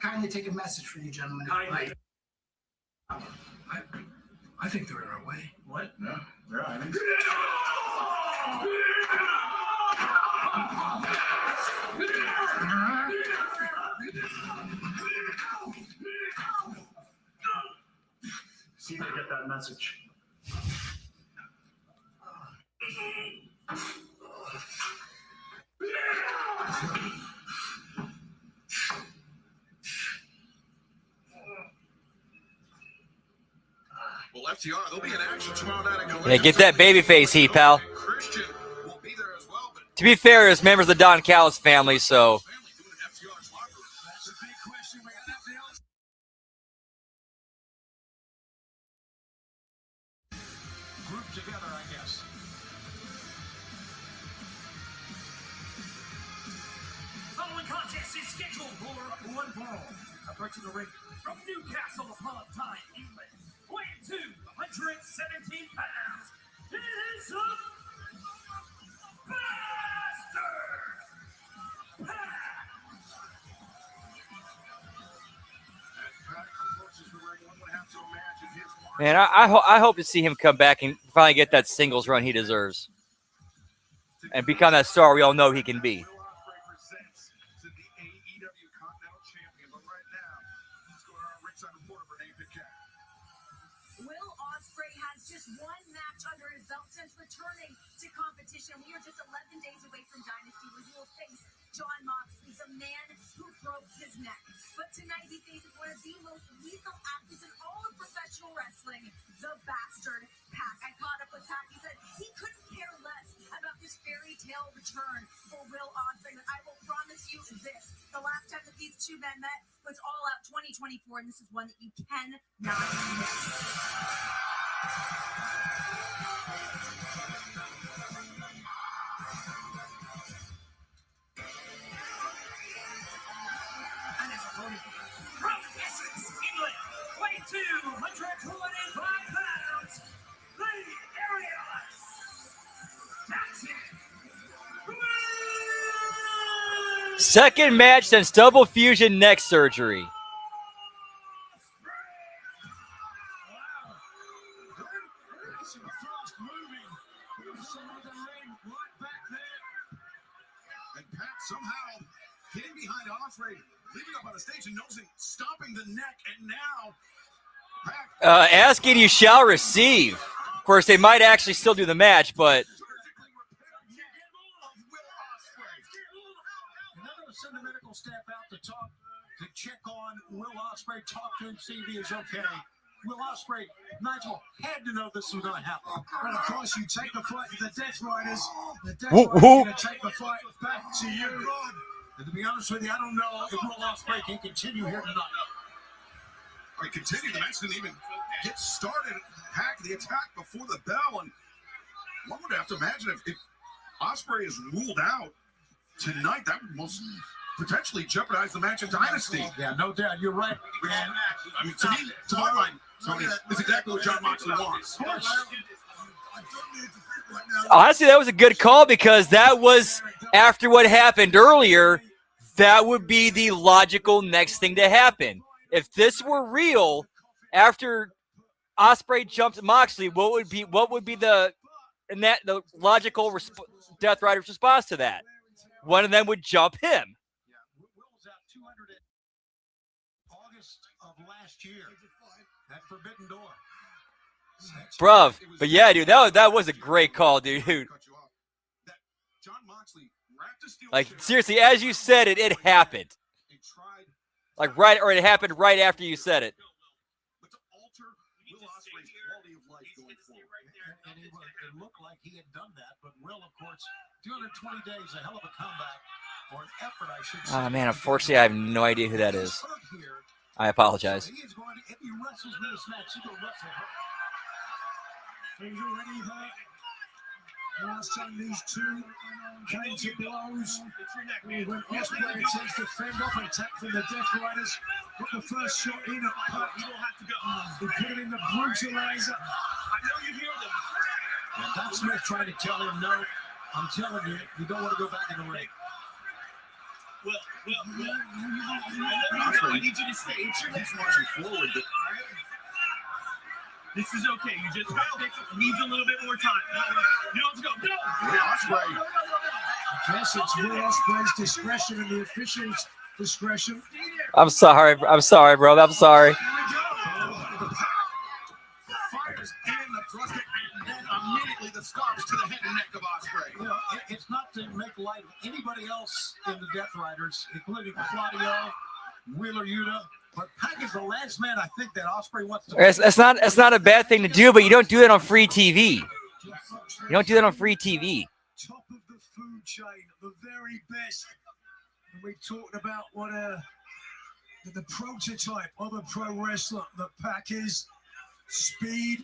Kindly take a message for you, gentlemen. Kindly. I think they're in our way. What? No, they're hiding. See if they get that message. Well, FTR, they'll be in action tomorrow night at Collision. Yeah, get that babyface heat, pal. Christian will be there as well, but To be fair, it's members of the Don Callis family, so family doing FTR's locker room. That's a big question. We got nothing else. Group together, I guess. Following contest is scheduled for one fall. Approaching the ring from Newcastle upon Tyne, England. Weighing 217 pounds. It is a bastard! man, I hope to see him come back and finally get that singles run he deserves and become that star we all know he can be. Will Ospreay presents to the AEW Continental Champion, but right now, let's go to our ringside reporter, Renee Paquette. Will Ospreay has just one match under his belt since returning to competition. We are just 11 days away from Dynasty, where he will face John Moxley, the man who broke his neck. But tonight he faces one of the most lethal athletes in all of professional wrestling, the Bastard Pac. I caught up with Pac. He said he couldn't care less about this fairy tale return for Will Ospreay. But I will promise you this: the last time that these two men met was All Out 2024, and this is one that you cannot miss. And his opponent from Essex, England, weighing 225 pounds, the Arias. That's it. Second match since double fusion neck surgery. And Pat somehow getting behind Ospreay, leaving up on the stage and nosing, stopping the neck, and now Pat Asking you shall receive. Of course, they might actually still do the match, but surgically repaired neck of Will Ospreay. And they're going to send the medical staff out to check on Will Ospreay, talk to him, see if he is okay. Will Ospreay, Nigel had to know this was going to happen. And of course, you take the fight to the Death Riders. The Death Whoop, Riders whoop. are going to take the fight back to you. And to be honest with you, I don't know if Will Ospreay can continue here tonight. All right, continue. The match didn't even get started. Pack the attack before the bell, and one would have to imagine if Ospreay is ruled out tonight, that would most potentially jeopardize the match of Dynasty. Yeah, no doubt. You're right. And I mean, to me, to my mind, Tony, it's exactly what John Moxley wants. honestly, that was a good call because that was after what happened earlier. That would be the logical next thing to happen. If this were real, after Ospreay jumped Moxley, what would be the logical Death Rider's response to that? One of them would jump him. yeah, Will was out 200 in August of last year at Forbidden Door. Bruv. But yeah, dude, that was a great call, dude. Cut you off. That John Moxley wrapped a steel Like, chair seriously, as you said it, it happened. and tried It happened right after you said it. but to alter Will Ospreay's quality of life going forward. And it looked like he had done that, but Will, of course, 220 days, a hell of a comeback, or an effort, I should say. Oh, man, unfortunately, I have no idea who that is. He's hurt here, I apologize. so he is going to, if he wrestles with this match, he's going to wrestle hurt. He's already hurt. Last time these two came to blows, when Ospreay attempts to fend off an attack from the Death Riders, got the first shot in at Puck. He put it in the brutalizer. And Doc Smith trying to tell him, no, I'm telling you, you don't want to go back in the ring. I need you to stay. It's your He's marching forward, but This is okay. You just needs a little bit more time. You don't have to go. No. Will Ospreay I guess it's Will Ospreay's discretion and the officials' discretion. I'm sorry, bro. I'm sorry. fires in the thrust kick, and then immediately the stops to the head and neck of Ospreay. You know, it's not to make light of anybody else in the Death Riders, including Claudio, Wheeler Yuta, but Pac is the last man I think that Ospreay wants to. It's not a bad thing to do, but you don't do that on free TV. You don't do that on free TV. Top of the food chain, the very best. And we talked about what the prototype of a pro wrestler that Pac is. Speed,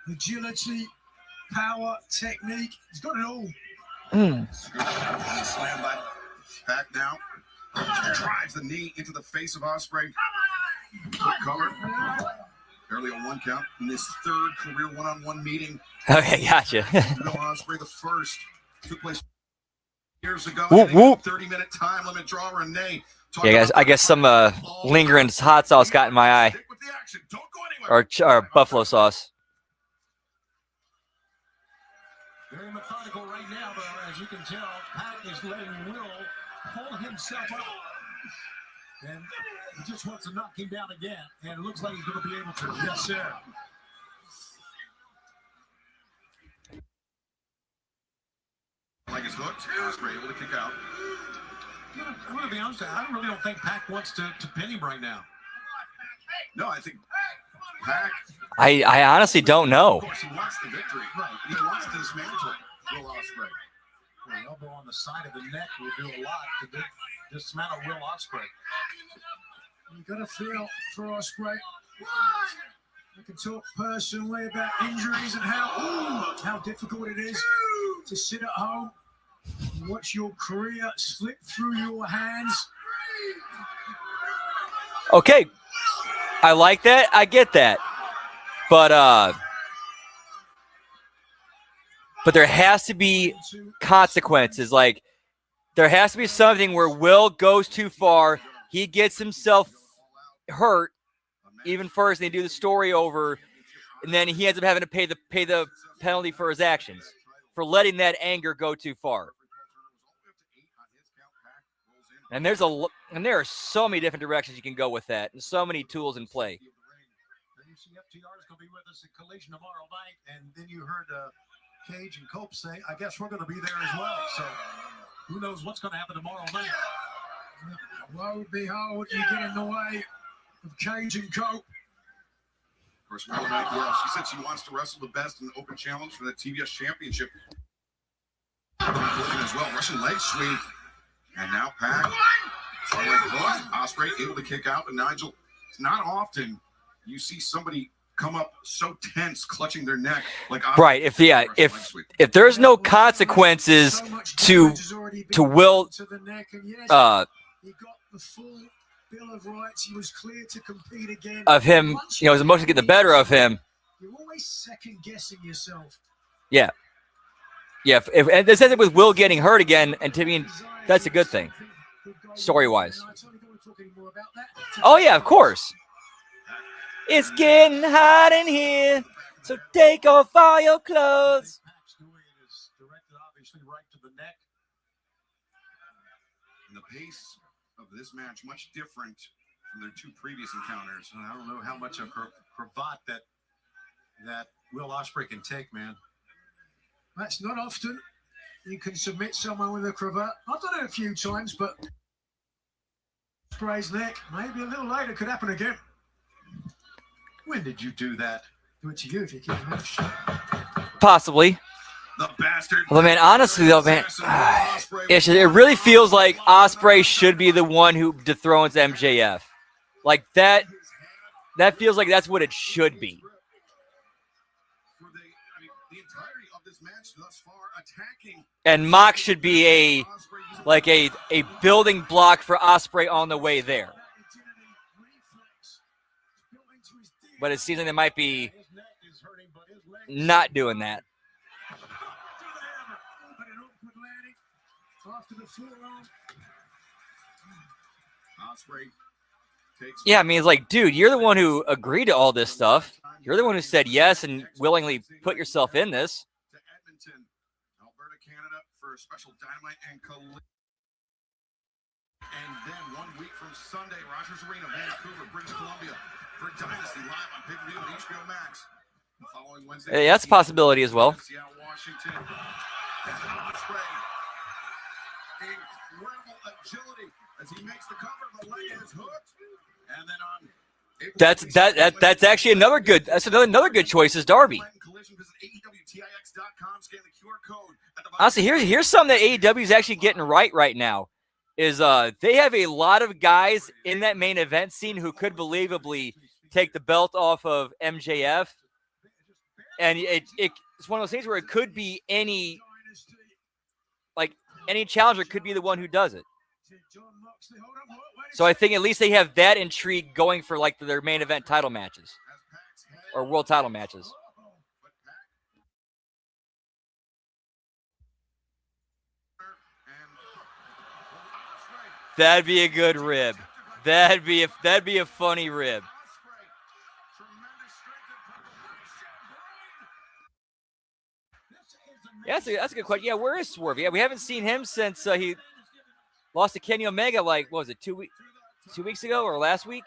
agility, power, technique. He's got it all. Slam by Pac now. Drives the knee into the face of Ospreay. Good cover. Barely a 1 count in this third career one-on-one meeting. Okay, gotcha. Will Ospreay, the first, took place years ago. Whoop, whoop. 30-minute time limit draw. Renee. Yeah, guys, I guess some lingering hot sauce got in my eye, Stick with the action. Don't go anywhere. or buffalo sauce. Very methodical right now, though, as you can tell. Pac is letting Will pull himself up. And he just wants to knock him down again. And it looks like he's going to be able to. Yes, sir. Like it's hooked. Ospreay able to kick out. I'm going to be honest, I really don't think Pac wants to pin him right now. No, I think Pac, I honestly don't of know. course, he wants the victory. Right. He wants to dismantle Will Ospreay. Well, an elbow on the side of the neck will do a lot to dismantle Will Ospreay. You got to feel for Ospreay. I can talk personally about injuries and how difficult it is to sit at home and watch your career slip through your hands. Okay, I like that. I get that, but there has to be consequences. Like, there has to be something where Will goes too far. He gets himself hurt even first, and they do the story over, and then he ends up having to pay the penalty for his actions, for letting that anger go too far. And there are so many different directions you can go with that, and so many tools in play. The FTR is going to be with us at Collision tomorrow night, and then you heard Cage and Cope say, I guess we're going to be there as well. So who knows what's going to happen tomorrow night. Lo and behold, you get in the way of Cage and Cope. Of course, Will Knight, she said she wants to wrestle the best in the open challenge for the TBS Championship. As well, Russian leg sweep. And now Pac. Ospreay able to kick out, but Nigel, it's not often you see somebody come up so tense, clutching their neck like Ospreay. Right. If there's no consequences to Will, He got the full bill of rights. He was clear to compete again. of him, his emotions get the better of him. You're always second guessing yourself. Yeah. Yeah. And this ends up with Will getting hurt again, and to me, that's a good thing, story-wise. Oh yeah, of course. It's getting hot in here, so take off all your clothes. Pac's doing is directed obviously right to the neck. And the pace of this match much different from their two previous encounters. I don't know how much of cravat that Will Ospreay can take, man. That's not often you can submit someone with a cravat. I've done it a few times, but Ospreay's neck, maybe a little later, could happen again. When did you do that? Do it to you if you keep your mouth shut. Possibly. The bastard. Well, man, honestly, though, man, it really feels like Ospreay should be the one who dethrones MJF. Like that feels like that's what it should be. And Mox should be a building block for Ospreay on the way there. But it seems like they might be not doing that. Yeah, I mean, it's like, dude, you're the one who agreed to all this stuff. You're the one who said yes and willingly put yourself in this. To Edmonton, Alberta, Canada, for a special Dynamite and Collision. And then 1 week from Sunday, Rogers Arena, Vancouver, British Columbia, for Dynasty live on pay-per-view and HBO Max. The following Wednesday, Hey, that's a possibility as well. Seattle, Washington. Ospreay, incredible agility as he makes the cover. The leg is hooked, and then on. That's actually another good. That's another good choice is Darby. Honestly, here's something that AEW is actually getting right now. Is they have a lot of guys in that main event scene who could believably take the belt off of MJF, and it's one of those things where it could be any challenger could be the one who does it. So I think at least they have that intrigue going for like their main event title matches or world title matches. That'd be a good rib. That'd be a funny rib. Yeah, that's a good question. Yeah, where is Swerve? Yeah, we haven't seen him since he lost to Kenny Omega. Like, what was it, 2 weeks ago or last week?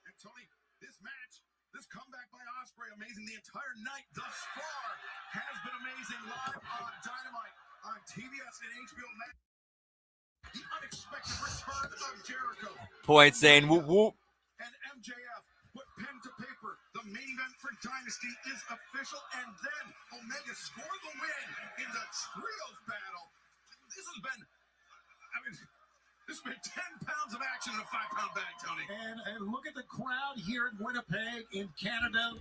And Tony, this match, this comeback by Ospreay, amazing. The entire night thus far has been amazing. Live on Dynamite, on TBS and HBO Max. The unexpected return of Jericho. Point saying whoop whoop. And MJF put pen to paper. The main event for Dynasty is official, and then Omega scored the win in the trios battle. This has spent 10 pounds of action in a 5-pound bag, Tony. And look at the crowd here in Winnipeg, in Canada.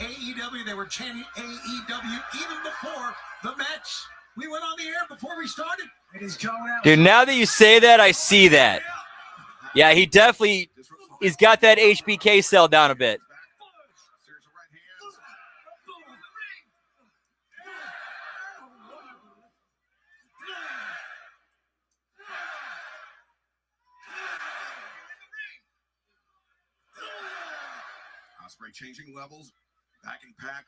AEW, they were chanting AEW even before the match. We went on the air before we started. It is going out. Dude, now that you say that, I see that. Yeah, he's got that HBK cell down a bit. Series of right hands. Ospreay changing levels, backing Pac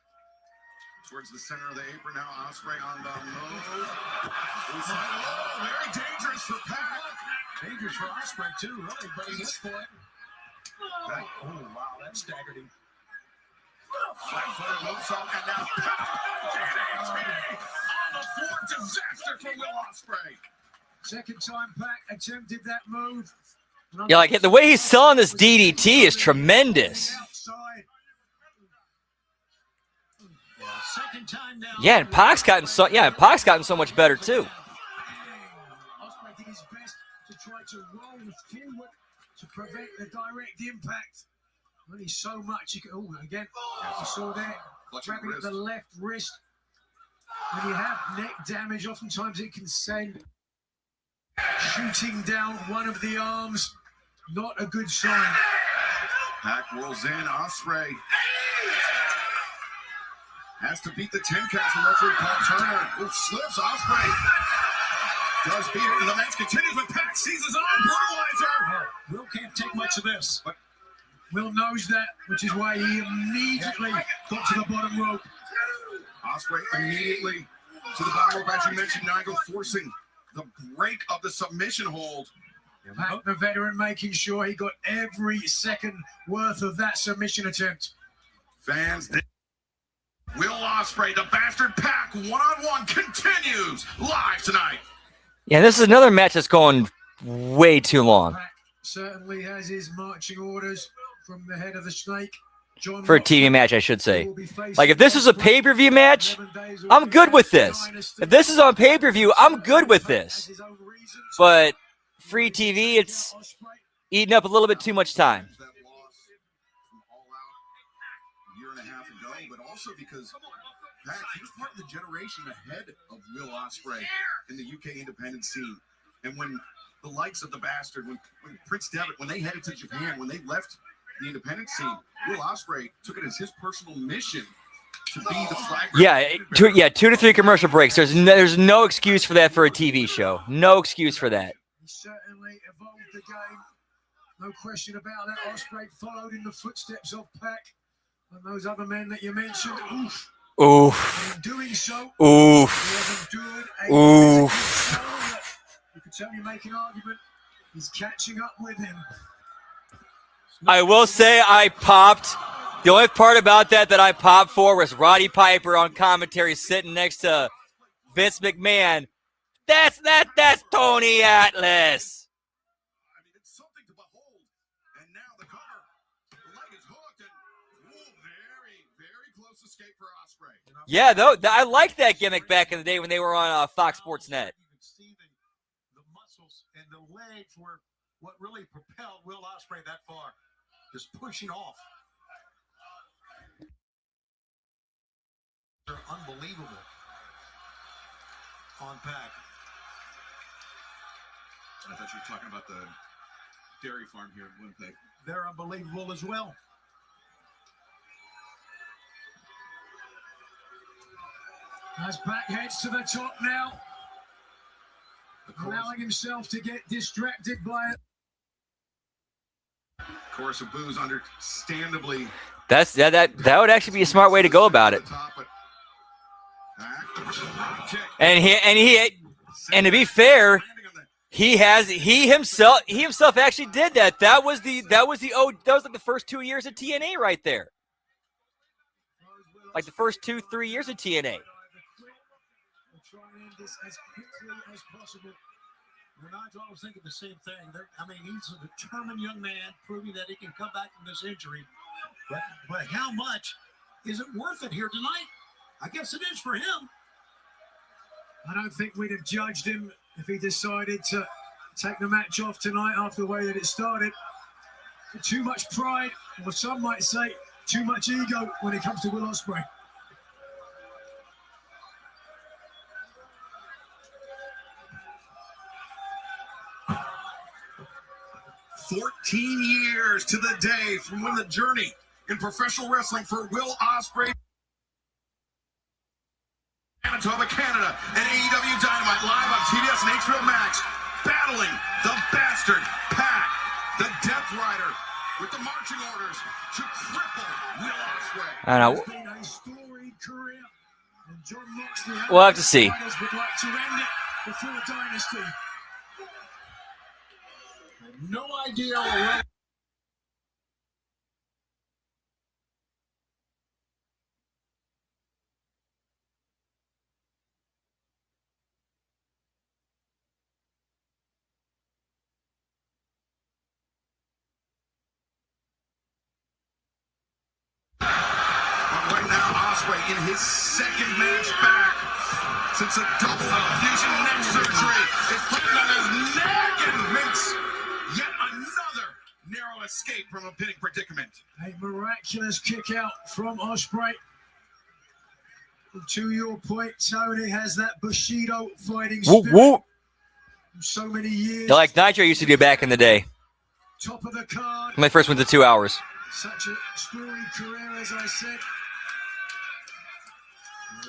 towards the center of the apron. Now Ospreay on the move. Oh, very dangerous for Pac. Dangerous for Ospreay too, really, but he hits for it. Oh, wow, that staggered him. Flat-footed moonsault, and now Pac on the floor. Disaster for Will Ospreay. Second time Pac attempted that move. Yeah, like the way he's selling this DDT is tremendous. Outside. Second time now. Yeah, and Pac's gotten so much better too. Ospreay did his best to try to roll forward to prevent the direct impact. Only so much you can. Oh, again, you saw there, grabbing at the left wrist. When you have neck damage, oftentimes it can send shooting down one of the arms. Not a good sign. Pac rolls in. Ospreay has to beat the 10 count from referee Paul Turner. Who slips. Ospreay does beat it, and the match continues, but Pac sees his own brutalizer. Will can't take much of this. But Will knows that, which is why he immediately got to the bottom rope. Ospreay immediately to the bottom rope, as you mentioned, Nigel, forcing the break of the submission hold. Pac, the veteran, making sure he got every second worth of that submission attempt. Fans, Will Ospreay, the bastard Pac, one-on-one continues live tonight. Yeah, this is another match that's going way too long Pac certainly has his marching orders from the head of the snake. John for a TV match, I should say. Like, if this is a pay-per-view match, I'm good with this. If this is on pay-per-view, I'm good with this. But free TV, it's eating up a little bit too much time. That loss from All Out a year and a half ago, but also because Pac, he was part of the generation ahead of Will Ospreay in the UK independent scene. And when the likes of the bastard, when Prince Devitt, when they headed to Japan, when they left the independent scene, Will Ospreay took it as his personal mission to be the flag. Yeah, 2 to 3 commercial breaks. There's no excuse for that for a TV show. No excuse for that. He certainly evolved the game. No question about that. Ospreay followed in the footsteps of Pac and those other men that you mentioned. Oof. Oof. In doing so, Oof. he hasn't doing Oof. you could certainly make an argument. He's catching up with him. I will say I popped. The only part about that I popped for was Roddy Piper on commentary sitting next to Vince McMahon. That's Tony Atlas. I mean, it's something to behold. And now the cover. The leg is hooked, and very, very close escape for Ospreay. Yeah, though I liked that gimmick back in the day when they were on Fox Sports Net. The muscles and the legs were what really propelled Will Ospreay that far. Just pushing off. They're unbelievable on Pac. I thought you were talking about the dairy farm here in Winnipeg. They're unbelievable as well. As Pac heads to the top now, allowing himself to get distracted by it. Chorus of boos, understandably. That would actually be a smart way to go about it. And to be fair, he himself actually did that. That was like the first 2 years of TNA right there. Like the first 2-3 years of TNA. Try and end this as quickly as possible. Nigel, I was thinking the same thing. I mean, he's a determined young man, proving that he can come back from this injury. But how much is it worth it here tonight? I guess it is for him. I don't think we'd have judged him if he decided to take the match off tonight after the way that it started. Too much pride, or some might say too much ego when it comes to Will Ospreay. Years to the day from when the journey in professional wrestling for Will Ospreay. Manitoba, Canada, and AEW Dynamite live on TBS and HBO Max, battling the bastard Pac, the Death Rider, with the marching orders to cripple Will Ospreay. I know. It's been a storied career, and John Moxley We'll have to see. would like to end it before Dynasty. No idea what. Right now, Ospreay in his second match back since a double fusion neck surgery is putting on his neck and makes yet another narrow escape from a pitting predicament. A miraculous kick out from Ospreay. To your point, Tony has that Bushido fighting Whoop, spirit. whoop. So many years. Like Nitro used to do back in the day. Top of the card. My first went to 2 hours. Such a storied career, as I said.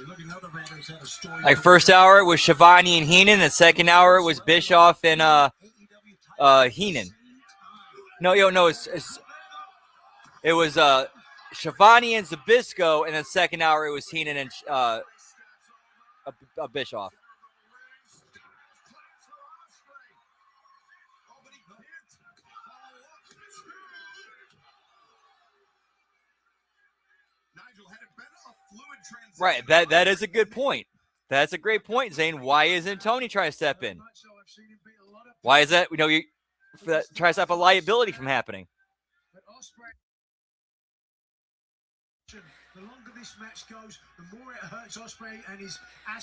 Look at other writers had a story. Like first hour it was Shivani and Heenan, and second hour it was Bischoff and Heenan. No, it was Shivani and Zbyszko, and then second hour it was Heenan and Bischoff. Right, that is a good point. That's a great point, Zane. Why isn't Tony trying to step in? Why is that? Try to stop a liability from happening. The longer this match goes, the more it hurts Ospreay and his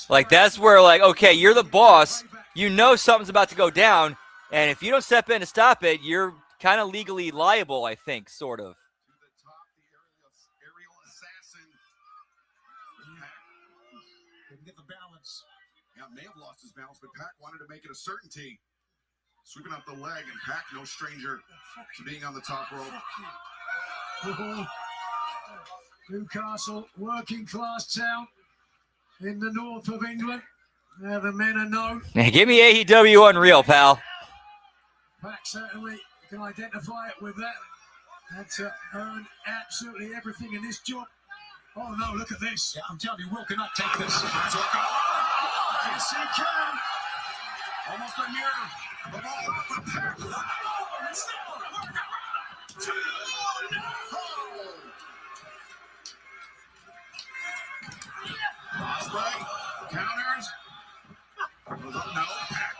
Like that's where, like, okay, you're the boss. You know something's about to go down, and if you don't step in to stop it, you're kind of legally liable. I think, sort of. Get the balance. Yeah, may have lost his balance, but Pac wanted to make it a certainty. Sweeping up the leg, and Pac, no stranger to being on the top rope. Newcastle, working class town in the north of England. There the men are known. Give me AEW Unreal, pal. Pac certainly can identify it with that. Had to earn absolutely everything in this job. Oh no, look at this. Yeah, I'm telling you, Will cannot take this. Yes, he can. Almost a mirror of all out with Pac. Ospreay counters. No, Pac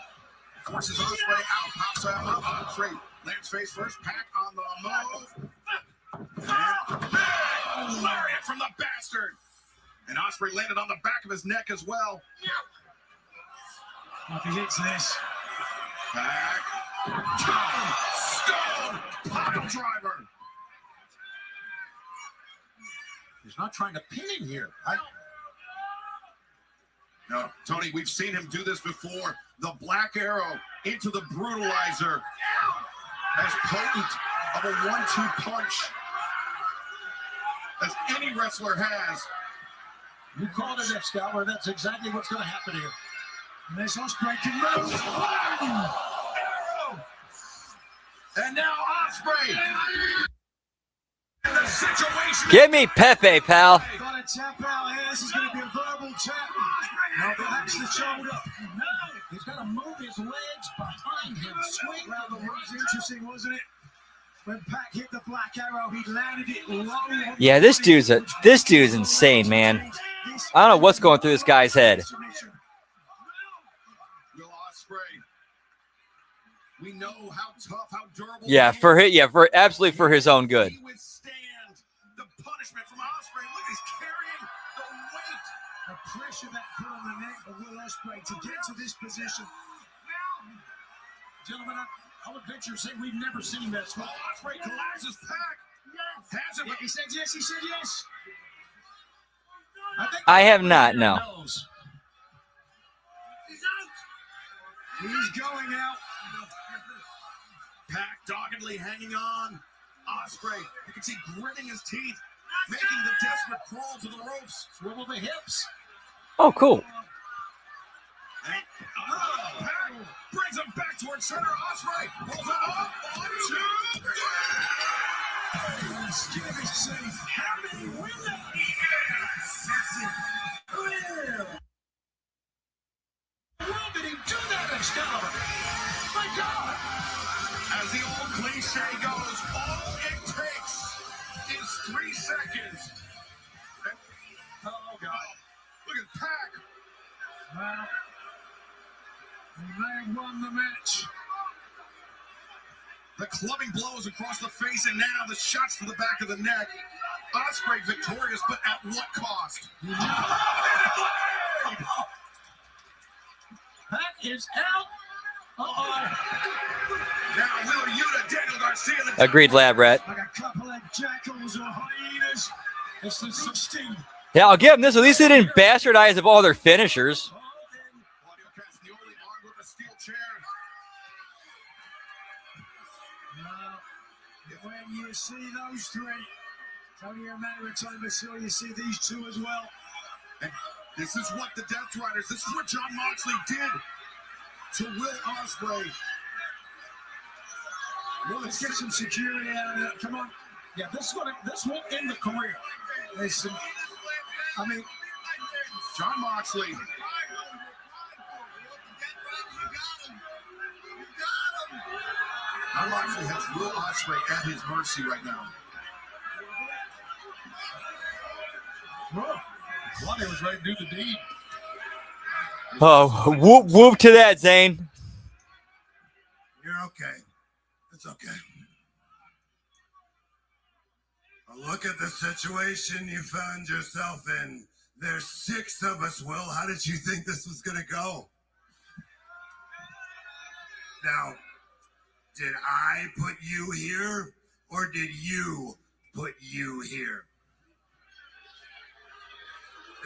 forces Ospreay out. Pops out. Ospreay lands face first. Pac on the move. And lariat from the bastard. And Ospreay landed on the back of his neck as well. If he hits this. Pac. Stone pile driver. He's not trying to pin him here. No, Tony, we've seen him do this before. The Black Arrow into the Brutalizer. As potent of a 1-2 punch as any wrestler has. You called it, Excalibur. That's exactly what's going to happen here. And there's Ospreay can move. And now Ospreay. In the situation. Give me Pepe, pal. Got a tap out here. This is going to be a verbal tap. Now perhaps the shoulder. No, he's got to move his legs behind him. Swing. Well, that was interesting, wasn't it? When Pac hit the Black Arrow, he landed it low. Yeah, this dude's insane, man. I don't know what's going through this guy's head. Will Ospreay. We know how tough, how durable. Yeah, absolutely for his own good. He withstand the punishment from Ospreay. Look, he's carrying the weight. The pressure that put on the neck of Will Ospreay to get to this position. Gentlemen, I would venture to say we've never seen this. Well, Ospreay collapses Pac. Has it, but He said yes. He said yes. I have not, no. He's going out. Pac doggedly hanging on. Ospreay, you can see gritting his teeth, making the desperate crawl to the ropes. Swivel the hips. Oh, cool. And, Pac brings him back towards center. Ospreay rolls it up. 1, 2, 3. Skip is safe. How many win that? Well, did he do that, Excalibur? My God! As the old cliche goes, all it takes is 3 seconds. Oh, God. Look at Pac. Well, he may have won the match. The clubbing blows across the face, and now the shots to the back of the neck. Ospreay victorious, but at what cost? Pac is out. Uh-oh. Now Wheeler Yuta, Daniel Garcia. Agreed, Lab Rat. Like a couple of jackals or hyenas. This is 16. Yeah, I'll give them this. At least they didn't bastardize of all their finishers. Claudio Castagnoli armed with a steel chair. When you see those three, it's only a matter of time before you see these two as well. And this is what the Death Riders, this is what Jon Moxley did to Will Ospreay. Well, let's get some security out of it. Come on. Yeah, this won't end the career. Listen, I mean, Jon Moxley. Jon Moxley has Will Ospreay at his mercy right now. Claudio was ready to do the deed. Oh, whoop, whoop to that, Zane. You're okay. It's okay. Look at the situation you found yourself in. There's 6 of us, Will. How did you think this was going to go? Now, did I put you here, or did you put you here?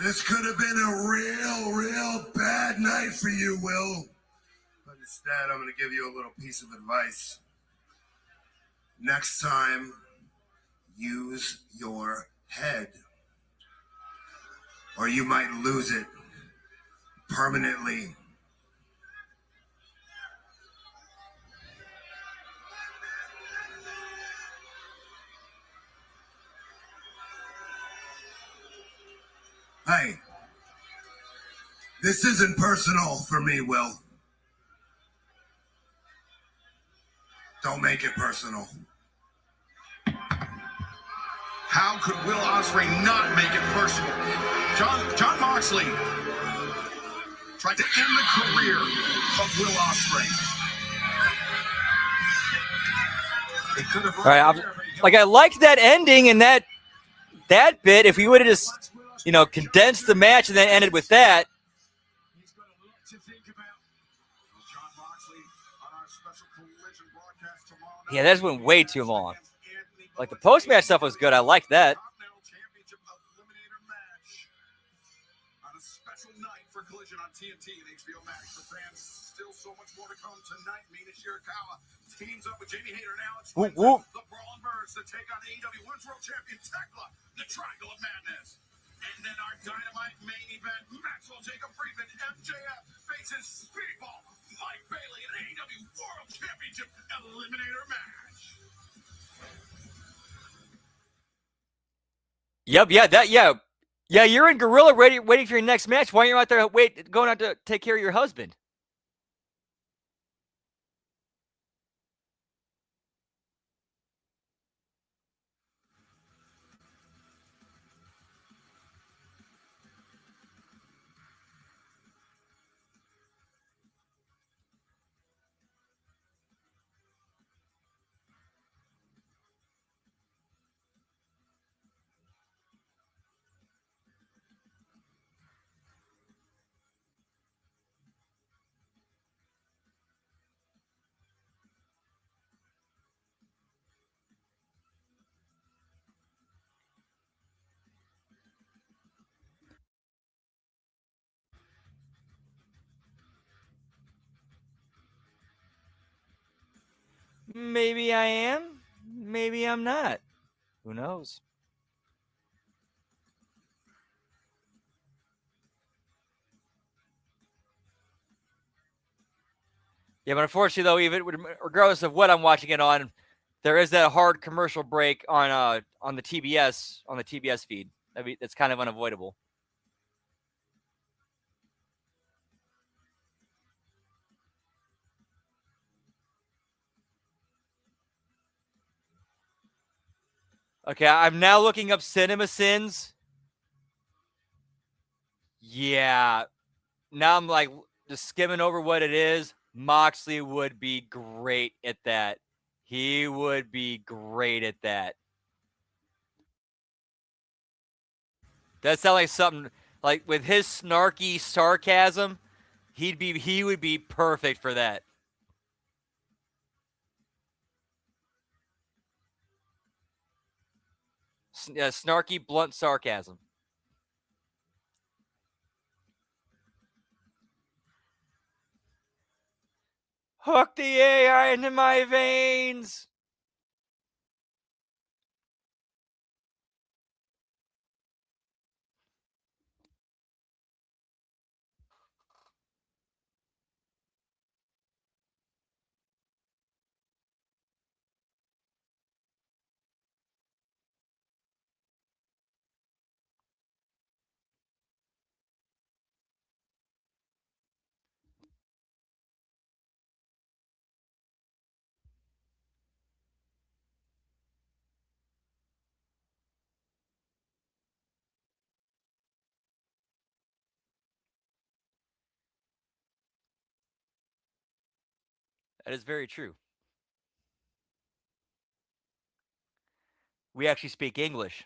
This could have been a real bad night for you, Will. But instead, I'm going to give you a little piece of advice. Next time, use your head, or you might lose it permanently. Hey, this isn't personal for me, Will. Don't make it personal. How could Will Ospreay not make it personal? Jon Moxley tried to end the career of Will Ospreay. All right, I liked that ending and that bit. If we would have just, condensed the match and then ended with that. he's got a lot to think about. Jon Moxley on our special Collision broadcast tomorrow night. Yeah, that just went way too long. Like the post-match stuff was good. I liked that. Continental Championship Eliminator match on a special night for Collision on TNT and HBO Max. For fans, still so much more to come tonight. Mina Shirakawa teams up with Jamie Hayter and Alex Whoop, Windsor, whoop. the Brawling Birds to take on AEW Women's World Champion Tekla, the Triangle of Madness. And then our Dynamite main event, Maxwell Jacob Friedman, MJF faces Speedball, Mike Bailey, an AEW World Championship Eliminator match. Yep, yeah. You're in Gorilla waiting for your next match. Why aren't you out there going out to take care of your husband? Maybe I am. Maybe I'm not. Who knows? Yeah, but unfortunately, though, even regardless of what I'm watching it on, there is that hard commercial break on the TBS feed. That's kind of unavoidable. Okay, I'm now looking up Cinema Sins. Yeah, now I'm like just skimming over what it is. Moxley would be great at that. He would be great at that. That sounds like something like with his snarky sarcasm, he would be perfect for that. Snarky, blunt sarcasm. Hook the AI into my veins. That is very true. We actually speak English.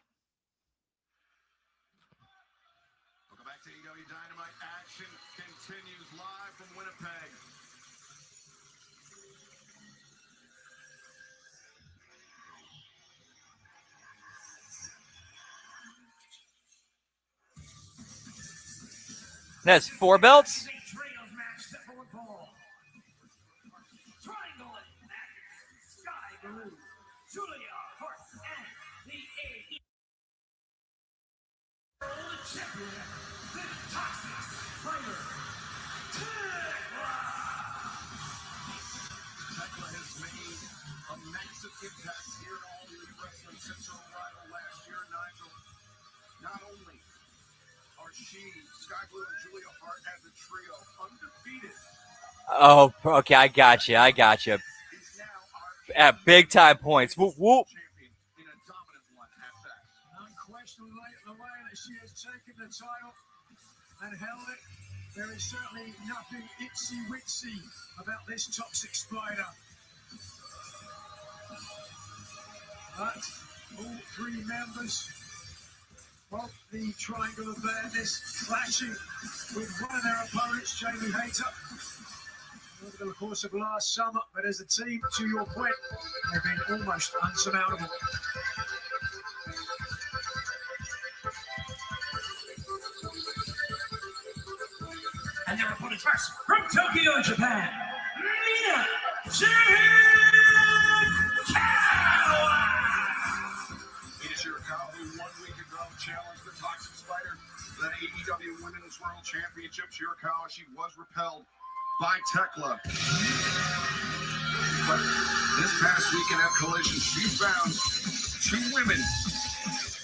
Welcome back to AEW Dynamite. Action continues live from Winnipeg. That's 4 belts. Tekla has made a massive impact here in All Elite Wrestling since her arrival last year, Nigel. Not only are she, Sky Blue, and Julia Hart as a trio undefeated. Oh, okay, I got you. At big time points. Whoop whoop. Unquestionably, the way that she has taken the title and held it, there is certainly nothing itsy-witsy about this toxic spider. But all 3 members of the Triangle of Madness clashing with one of their opponents, Jamie Hayter, over the course of last summer. But as a team, to your point, they've been almost unsurmountable. And their opponents first, from Tokyo, Japan, Mina Shirakawa. Mina Shirakawa, who 1 week ago challenged the Toxic Spider for that AEW Women's World Championship. Shirakawa, she was repelled by Tekla. But this past weekend at Collision, she found 2 women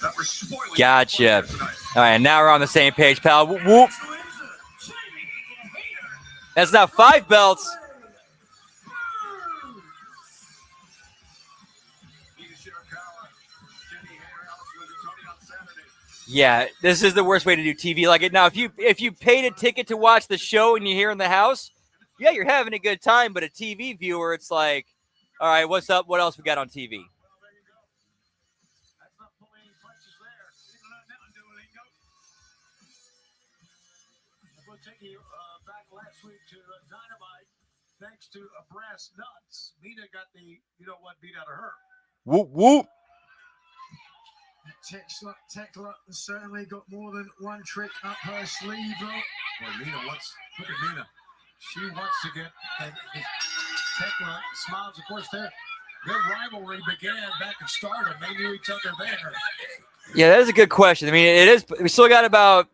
that were spoiling. Gotcha. All right, now we're on the same page, pal. Whoop, whoop. That's now 5 belts. Yeah, this is the worst way to do TV like it. Now, if you paid a ticket to watch the show and you're here in the house, yeah, you're having a good time. But a TV viewer, it's like, all right, what's up? What else we got on TV? We'll take you back last week to Dynamite. Thanks to a brass nuts, Mina got the you-know-what beat out of her. Whoop, whoop. Tekla has certainly got more than one trick up her sleeve. Boy, Mina, look at Mina. She wants to get Tekla smiles. Of course, their rivalry began back in Stardom. They knew each other there. Yeah, that is a good question. I mean, it is. We still got about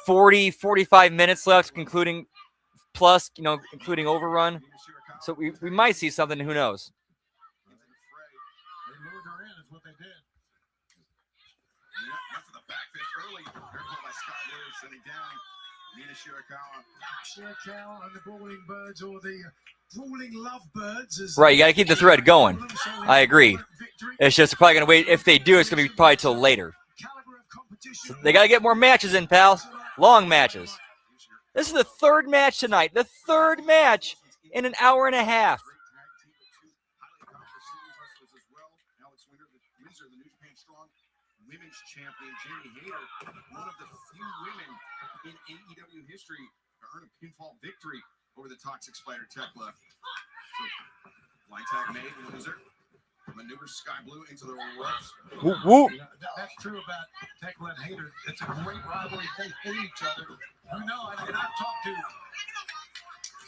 40, 45 minutes left, including including overrun. So we might see something. Who knows? They lured her in, is what they did. Went for the back fist early. Careful by Sky Blue, sitting down. Mina Shirakawa. Shirakawa and the Brawling Birds, or the Brawling Lovebirds. Right, you got to keep the thread going. I agree. It's just probably going to wait. If they do, it's going to be probably till later. So they got to get more matches in, pal. Long matches. This is the third match tonight. The third match in an hour and a half. Alex Windsor, the New Japan Strong Women's Champion, Jamie Hayter, one of the few women in AEW history to earn a pinfall victory over the Toxic Spider Tekla. So, line tag made, loser. Maneuvers Sky Blue into the ropes. Whoop, whoop. That's true about Tekla and Hayter. It's a great rivalry. They hate each other. You know, and I've talked to.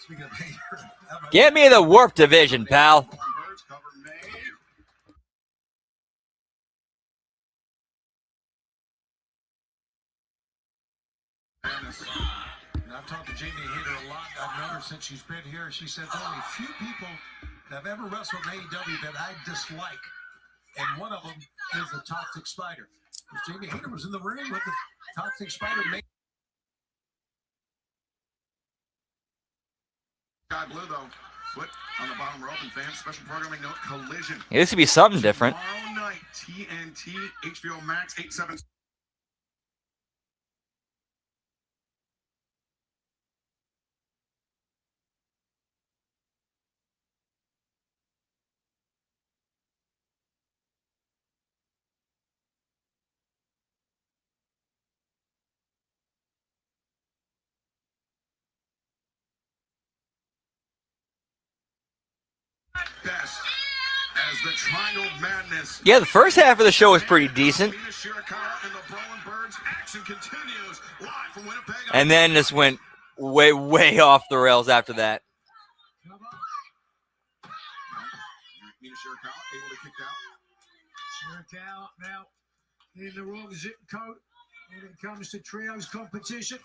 Speaking of Hayter, Get me the Warp Division, pal. And I've talked to Jamie Hayter a lot. I've known her since she's been here. She says only a few people that have ever wrestled in AEW that I dislike. And one of them is the Toxic Spider. Jamie Hayter was in the ring with the Toxic Spider. Sky Blue, though, foot on the bottom rope, and fans, special programming note, Collision. Yeah, this could be something different. Tomorrow night, TNT, HBO Max, 8/7. Best as the Triangle of Madness. Yeah, the first half of the show was pretty decent. Mina Shirakawa and the Brawling Birds. Action continues live from Winnipeg. And then this went way, way off the rails after that. Mina Shirakawa able to kick out. Shirakawa now in the wrong zip code when it comes to trios competition.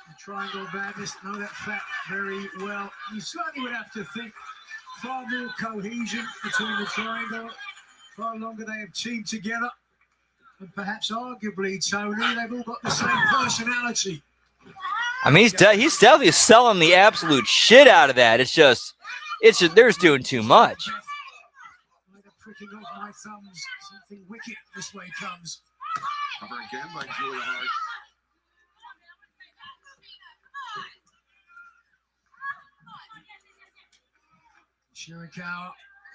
The Triangle Madness know that fact very well. You certainly would have to think far more cohesion between the Triangle, far longer they have teamed together, and perhaps arguably, Tony, they've all got the same personality. I mean, he's definitely selling the absolute shit out of that. It's just they're just doing too much. By the pricking of my thumbs, something wicked this way comes. Cover again by Julia Hart. Shirakawa,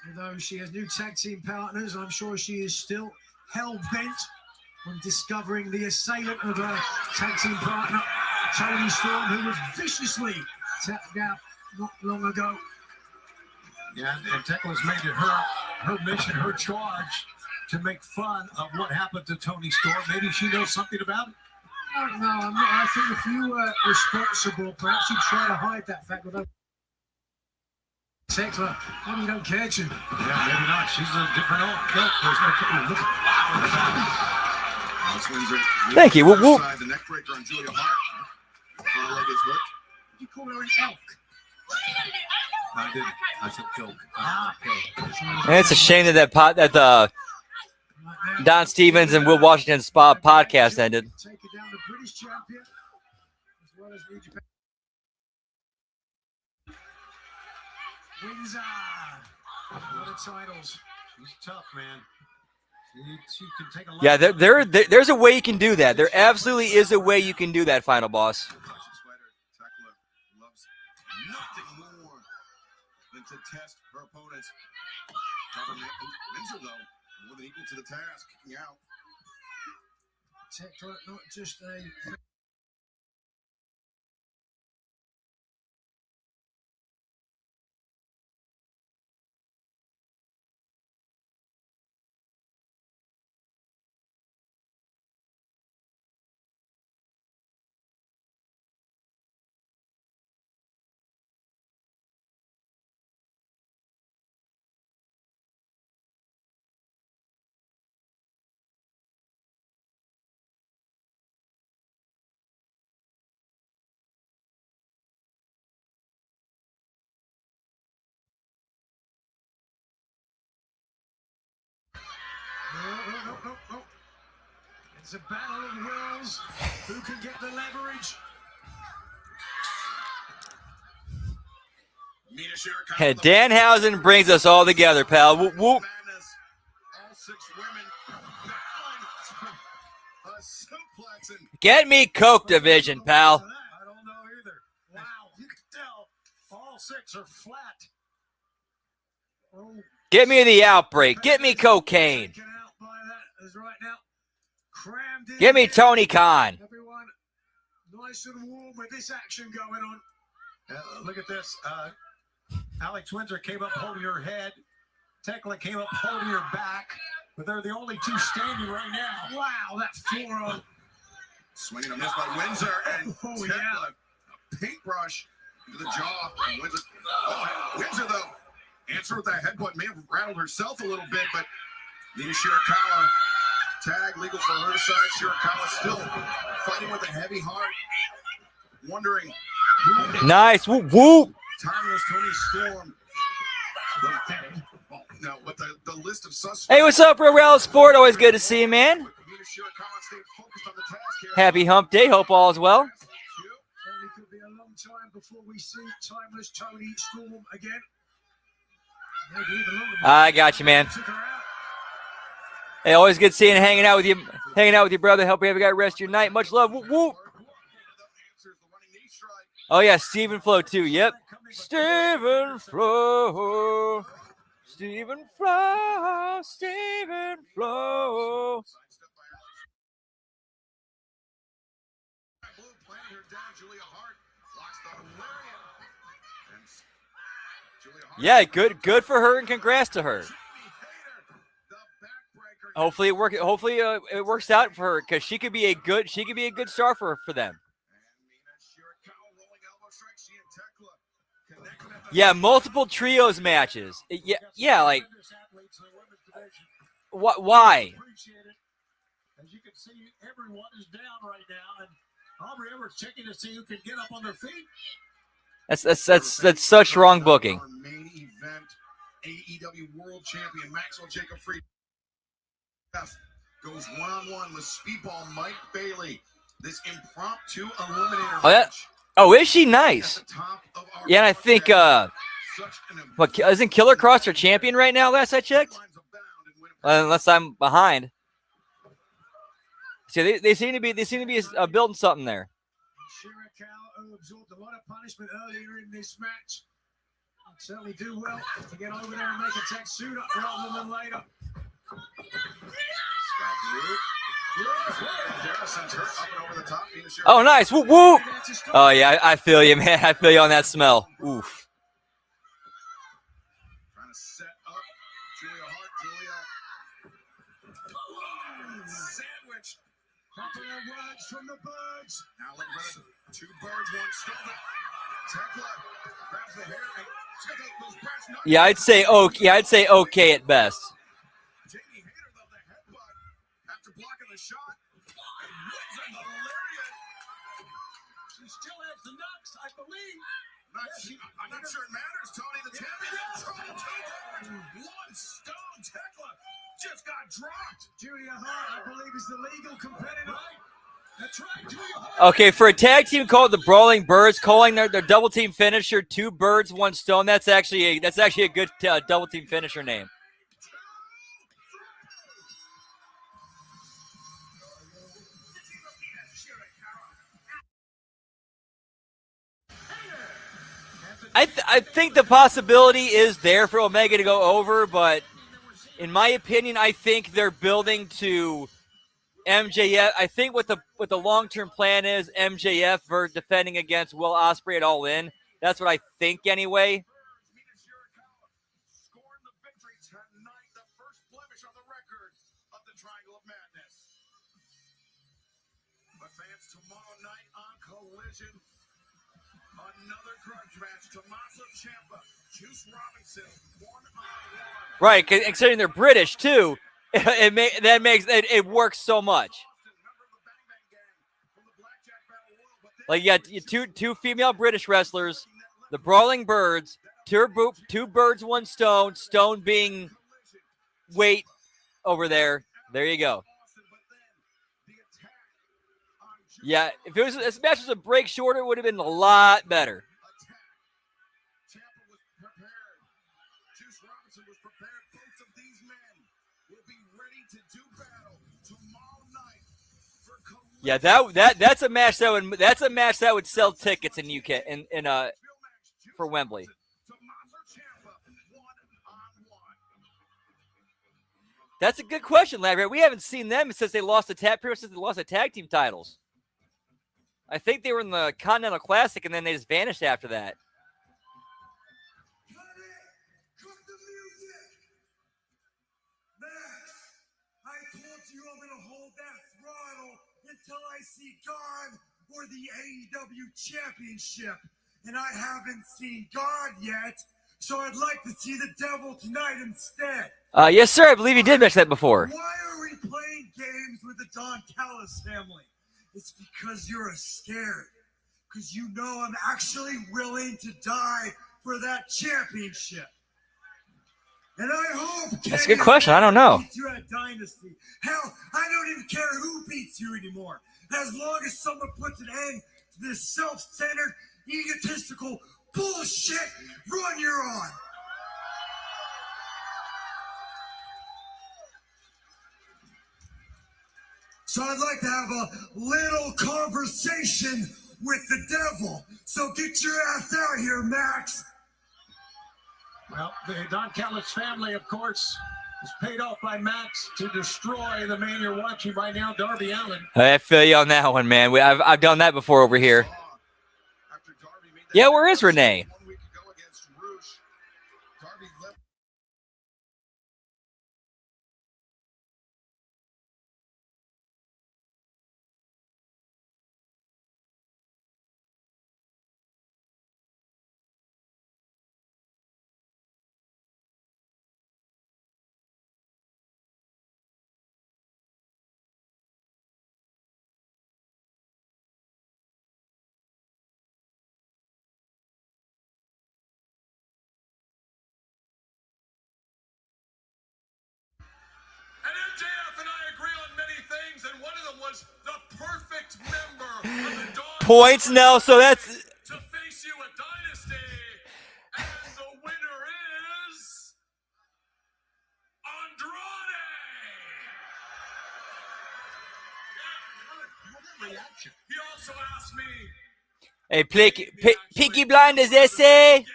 although she has new tag team partners, I'm sure she is still hell-bent on discovering the assailant of her tag team partner, Toni Storm, who was viciously tapped out not long ago. Yeah, and Tekla's made it her mission, her charge to make fun of what happened to Toni Storm. Maybe she knows something about it. I don't know. I think if you were responsible, perhaps you'd try to hide that fact with her. Tekla, maybe you don't care to. Yeah, maybe not. She's a different ilk. There's no look. Thank you. Whoop, whoop. The neck breaker on Julia Hart. Front leg is hooked. You call her an elk. I didn't. I said ilk. And it's a shame that the Don Stevens and Will Washington Spa podcast ended. Take it down the British champion, as well as New Japan. Windsor. What are titles? She's tough, man. She can take a lot. Yeah, there's a way you can do that. There absolutely is a way you can do that, final boss. Tekla loves nothing more than to test her opponents. Windsor, though, more than equal to the task, kicking out. Tekla, not just a no. It's a battle of wills. Who can get the leverage? And Danhausen brings us all together, pal. Whoop, whoop. All 6 women a suplex and Get me Coke Division, pal. I don't know either. Wow, you can tell all 6 are flat. Oh, Get me the Outbreak. Get me cocaine. Taken out by that is right now. Crammed in. Give me Tony Khan. Everyone nice and warm with this action going on. look at this. Alex Windsor came up holding her head. Tekla came up holding her back. But they're the only 2 standing right now. Wow, that forearm. swinging a miss by Windsor and Oh, Tekla, yeah. a paintbrush into the jaw. And Windsor though answered with that headbutt, may have rattled herself a little bit, but Nina Shirakawa tag legal for her side. Shirakawa still fighting with a heavy heart, wondering who Nice. Whoop, whoop. timeless Tony Storm. No, but the list of suspects. Hey, what's up, Real Rally Sport? Always good to see you, man. Nina Shirakawa stayed focused on the task here. Happy Hump Day. Hope all is well. Certainly could be a long time before we see timeless Tony Storm again. Maybe even longer. I got you, man. Took her out. Hey, always good seeing and hanging out with you, brother. Hope you have a great rest of your night. Much love. Whoop, whoop. Oh yeah, Stephen Flo too. Yep. Stephen Flo. Stephen Flo. Stephen Flo. Yeah, good for her and congrats to her. Hopefully it works out for her because she could be a good star for them. Yeah, multiple trios matches. Yeah, like why? As you can see, everyone is down right now, and Aubrey Edwards checking to see who can get up on their feet. That's such wrong booking. Our main event, AEW World Champion Maxwell Jacob Fried goes one-on-one with Speedball Mike Bailey. This impromptu eliminator match. Oh, is she nice? At the top of our Yeah, and I think isn't Killer Cross her champion right now? Last I checked, unless I'm behind. See, they seem to be building something there. Shirakawa, who absorbed a lot of punishment earlier in this match, certainly do well to get over there and make a tag sooner rather than later. Oh, nice. Whoop, whoop. Oh, yeah, I feel you, man. I feel you on that smell. Oof. Trying to set up Julia Hart. Julia. Sandwich. Popular words from the birds. Now look for the 2 birds, 1 stone. Tekla grabs the hair and check out those birds. Yeah, I'd say okay at best. Jamie Hayter, though, the headbutt after blocking the shot. And wins on the lariat. She still has the nuts, I believe. I'm not sure it matters, Tony. The champion. 1 stone. Tekla just got dropped. Julia Hart, I believe, is the legal competitor. That's right, Julia Hart. Okay, for a tag team called the Brawling Birds, calling their double team finisher 2 birds, 1 stone. That's actually a good double team finisher name. I think the possibility is there for Omega to go over, but in my opinion, I think they're building to MJF. I think what the long-term plan is MJF for defending against Will Ospreay at All In. That's what I think anyway. Scoring the victory tonight, the first blemish on the record of the Triangle of Madness. But fans, tomorrow night on Collision, another grudge match. Tommaso Ciampa, Juice Robinson, 1-on-1. Right, considering they're British too, it works so much. Like you got two female British wrestlers, the Brawling Birds, 2 birds, 1 stone. Stone being weight over there. There you go. Yeah, if it was this match was a break shorter, it would have been a lot better. Tampa was prepared. Juice Robinson was prepared. Both of these men will be ready to do battle tomorrow night for Collision. Yeah, that's a match that would sell tickets in UK in for Wembley. That's a good question, Larry. We haven't seen them since they lost the tag team titles. I think they were in the Continental Classic, and then they just vanished after that. Cut the music! Max, I told you I'm gonna hold that throttle until I see God or the AEW Championship. And I haven't seen God yet, so I'd like to see the devil tonight instead. Yes, sir. I believe you did mention that before. Why are we playing games with the Don Callis family? It's because you're scared. Because you know I'm actually willing to die for that championship. And I hope That's a good question. I don't know. beats you at Dynasty. Hell, I don't even care who beats you anymore. As long as someone puts an end to this self-centered, egotistical bullshit run you're on. So I'd like to have a little conversation with the devil. So get your ass out here, Max. Well, the Don Callis family, of course, is paid off by Max to destroy the man you're watching right now, Darby Allin. I feel you on that one, man. I've done that before over here. Yeah, where is Renee? And MJF and I agree on many things, and one of them was the perfect member of the Dawn Points, no. So that's to face you at Dynasty, and the winner is Andrade. Reaction. He also asked me, hey, Peaky Blinders, they say. Get him,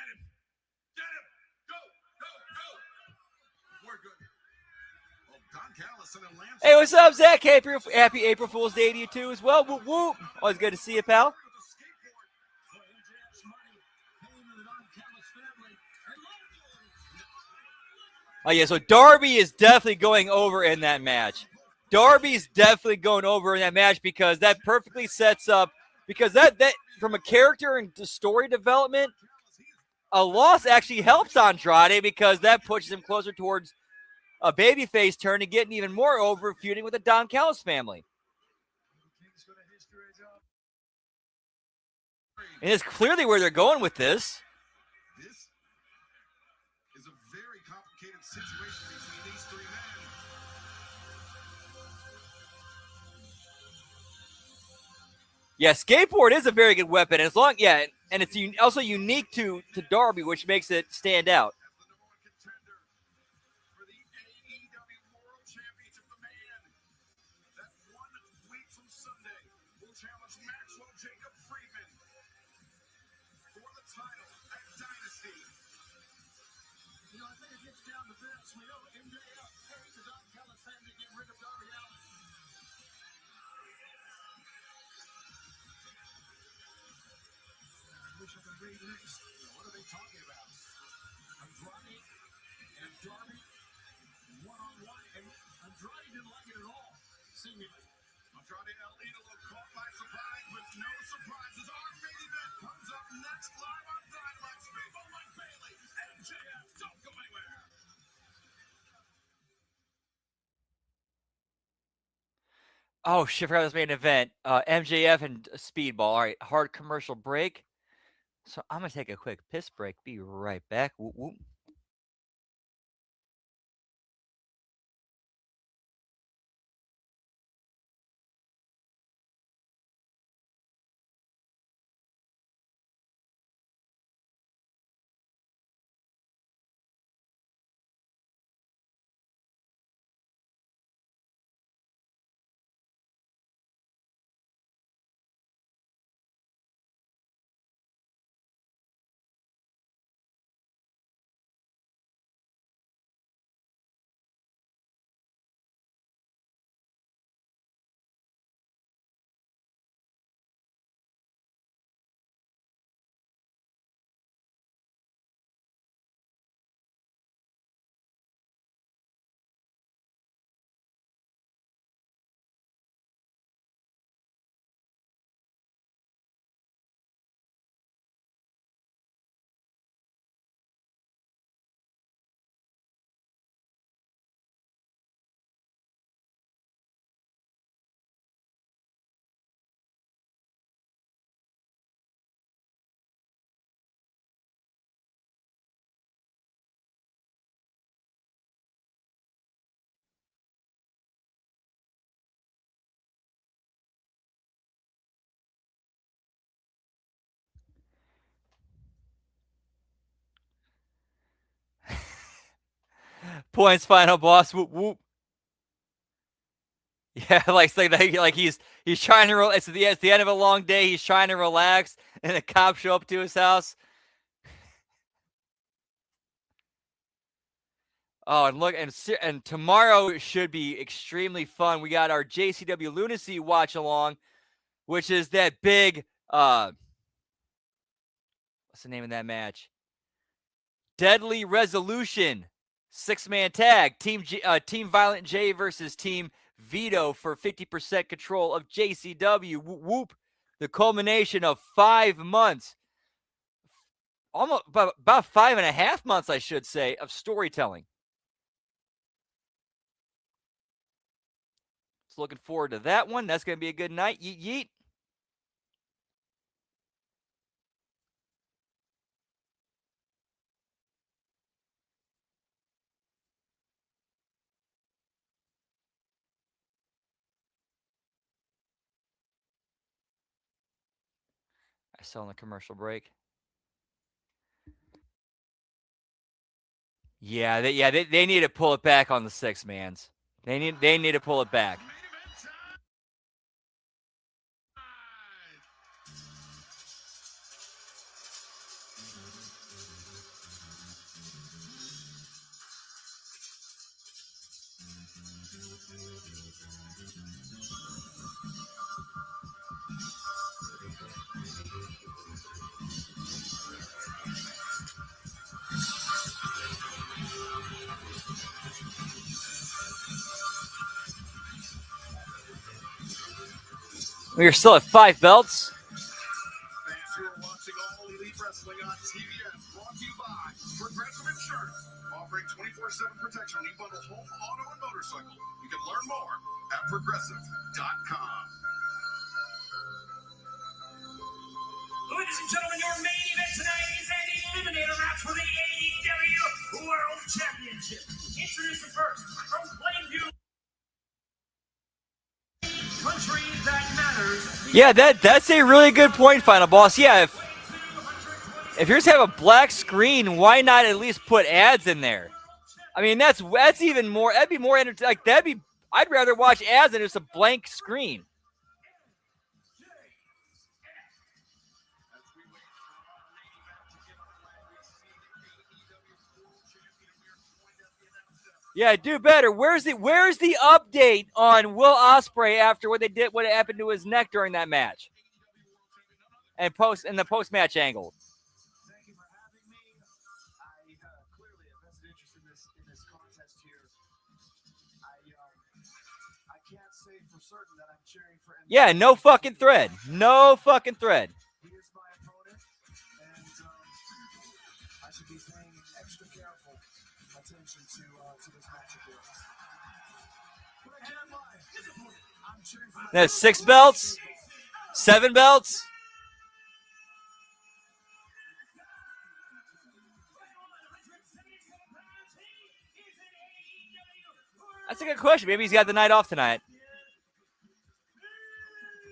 go. We're good. Hey, what's up, Zach? Happy April Fool's Day to you too as well. Whoop whoop. Always good to see you, pal. Oh yeah, so Darby is definitely going over in that match. Darby's definitely going over in that match because that perfectly sets up, because that from a character and story development, a loss actually helps Andrade because that pushes him closer towards a babyface turn and getting even more over feuding with the Don Callis family. And it's clearly where they're going with this. This is a very complicated situation between these three men. Yeah, skateboard is a very good weapon. As long, yeah, and it's also unique to Darby, which makes it stand out. What are they talking about? Andrade and Darby one-on-one, and Andrade didn't like it at all, seemingly. Andrade El Idolo caught by surprise, but no surprises. Our main event comes up next live on Dynamite. Speedball Mike Bailey, MJF, don't go anywhere. Oh shit! Forgot this main event. MJF and Speedball. All right, hard commercial break. So I'm gonna take a quick piss break. Be right back. Whoop, whoop. Points final boss. Whoop whoop. Yeah, like he's trying to. It's the end of a long day. He's trying to relax, and the cops show up to his house. Oh, and look, and tomorrow should be extremely fun. We got our JCW Lunacy watch along, which is that big. What's the name of that match? Deadly Resolution, 6-man tag. Team Violent J versus Team Vito for 50% control of JCW. Whoop, whoop. The culmination of 5 months, almost about 5.5 months, I should say, of storytelling. So looking forward to that one. That's going to be a good night. Yeet, yeet. I saw on the commercial break. Yeah, they need to pull it back on the 6-mans. They need to pull it back. We're still at 5 belts. Fans who are watching All Elite Wrestling on TBS, brought to you by Progressive Insurance, offering 24/7 protection on e-bundle home, auto, and motorcycle. You can learn more at progressive.com. Ladies and gentlemen, your main event tonight is an eliminator match for the AEW World Championship. Introducing first, from Plainview, country that matters. Yeah, that's a really good point, final boss. Yeah, if yours have a black screen, why not at least put ads in there? I mean, that's even more. That'd be more entertaining. I'd rather watch ads than just a blank screen. Yeah, do better. Where's the update on Will Ospreay after what happened to his neck during that match? And the post-match angle. Thank you for having me. I clearly have vested interest in this contest here. I can't say for certain that I'm cheering for. Yeah, no fucking thread. No fucking thread. He is my opponent, and I should be paying extra careful attention to this matchup here. I'm cheering for. That's 6 belts, 7 belts. That's a good question. Maybe he's got the night off tonight.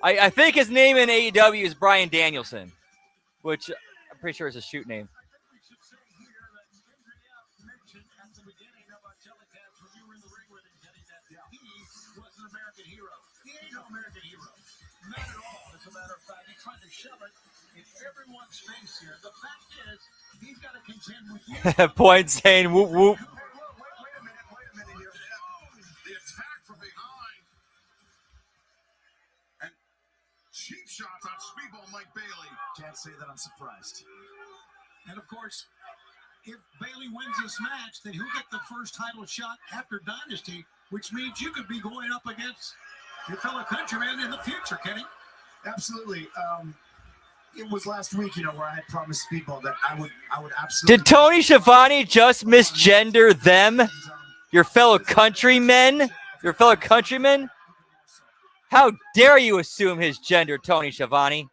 I think his name in AEW is Bryan Danielson, which I'm pretty sure is a shoot name. Point saying whoop whoop. Wait a minute here. The attack from behind. And cheap shots on Speedball Mike Bailey. Can't say that I'm surprised. And of course, if Bailey wins this match, then he'll get the first title shot after Dynasty, which means you could be going up against your fellow countryman in the future, Kenny. Absolutely. It was last week, where I had promised Speedball that I would absolutely. Did Tony Schiavone just misgender them? Your fellow countrymen? Your fellow countrymen? How dare you assume his gender, Tony Schiavone?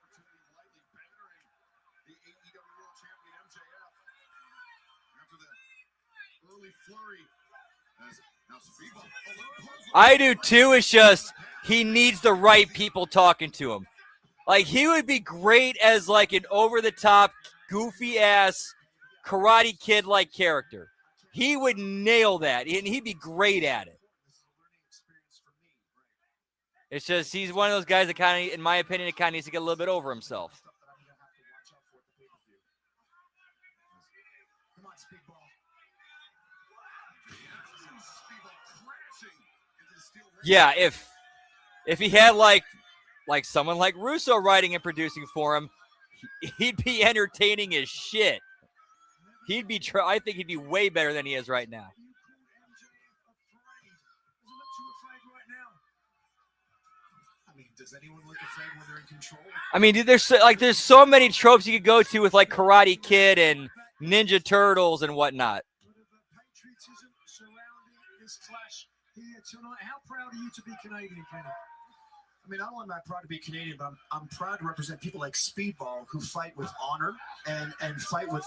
I do too. It's just he needs the right people talking to him. Like, he would be great as like an over-the-top, goofy-ass Karate Kid-like character. he would nail that, and he'd be great at it. It's just he's one of those guys that kind of, in my opinion, it kind of needs to get a little bit over himself. Yeah, if he had like someone like Russo writing and producing for him, he'd be entertaining as shit. He'd be, I think he'd be way better than he is right now. I mean, does anyone look afraid when they're in control? I mean, dude, there's so many tropes you could go to with like Karate Kid and Ninja Turtles and whatnot. Patriotism surrounding this clash here tonight. How proud are you to be Canadian, Kenny? I mean, not only am I proud to be Canadian, but I'm proud to represent people like Speedball who fight with honor and fight with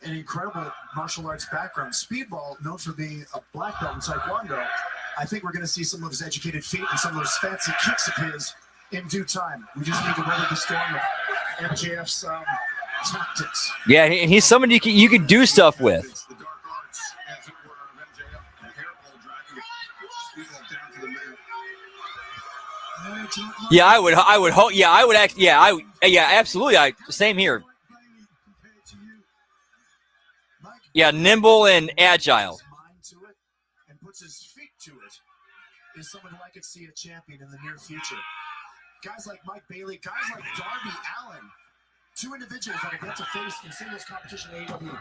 an incredible martial arts background. Speedball, known for being a black belt in Taekwondo, I think we're going to see some of his educated feet and some of those fancy kicks of his in due time. We just need to weather the storm of MJF's tactics. Yeah, and he's someone you could do stuff with. The dark arts, as it were, of MJF. The hair pull dragging Speedball down to the mat. Yeah, I would hope. Yeah, I would act. Yeah, absolutely. Same here. Yeah, nimble and agile. And puts his feet to it is someone who I could see a champion in the near future. Guys like Mike Bailey, guys like Darby Allin, two individuals that have yet to face in singles competition in AEW.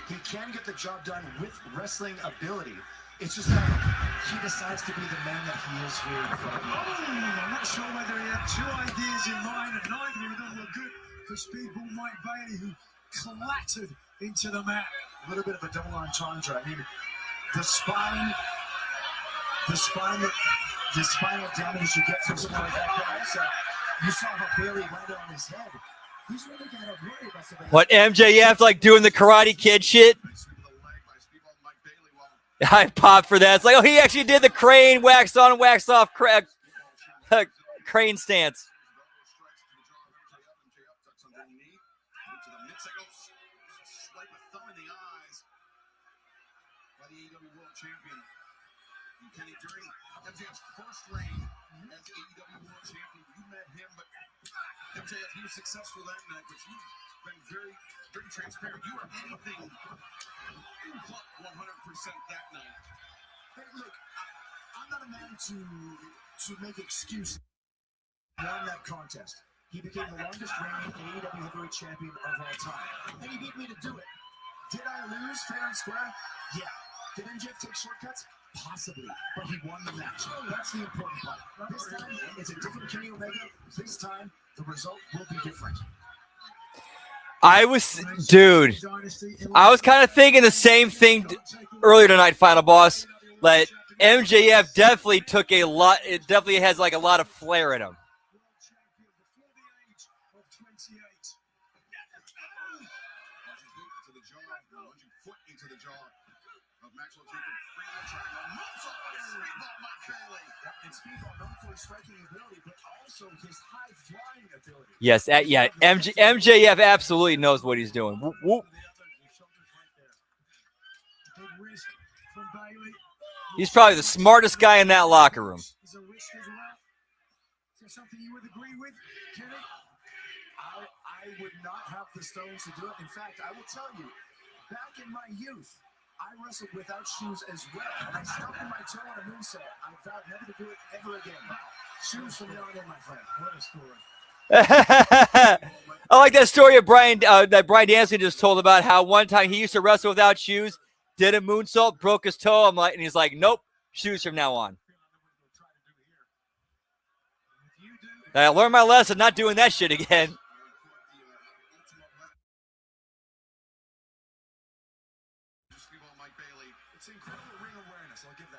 He can get the job done with wrestling ability. It's just that he decides to be the man that he is here in front of you. I'm not sure whether he had two ideas in mind, and neither of them were good for Speedball Mike Bailey, who clattered into the mat. A little bit of a double entendre. I mean, the spinal damage you get from something like that. But also, you saw how Bailey landed on his head. He's really got to worry about something. What, MJF like doing the Karate Kid shit? I popped for that. It's like, oh, he actually did the crane, wax on, wax off, crane stance. MJF, he was successful that night, but you've been very, very transparent. You were anything but 100% that night. Hey, look, I'm not a man to make excuses. He won that contest. He became the longest reigning AEW heavyweight champion of all time. And he beat me to do it. Did I lose fair and square? Yeah. Did MJF take shortcuts? Possibly, but he won the match. That's the important part. This time, it's a different Kenny Omega. This time, the result will be different. I was kind of thinking the same thing earlier tonight, Final Boss. Like, MJF definitely took a lot. It definitely has like a lot of flair in him. Yes, yeah. MJF absolutely knows what he's doing. Whoop, whoop. He's probably the smartest guy in that locker room. Is there something you would agree with, Kenny? I would not have the stones to do it. In fact, I will tell you, back in my youth, I wrestled without shoes as well. And I stubbed my toe on a moonsault. I vowed never to do it ever again. Shoes from now on, my friend. What a story. I like that story of Brian that Brian Danson just told about how one time he used to wrestle without shoes, did a moonsault, broke his toe. And he's like, nope, shoes from now on. I learned my lesson, not doing that shit again. It's incredible ring awareness. I'll give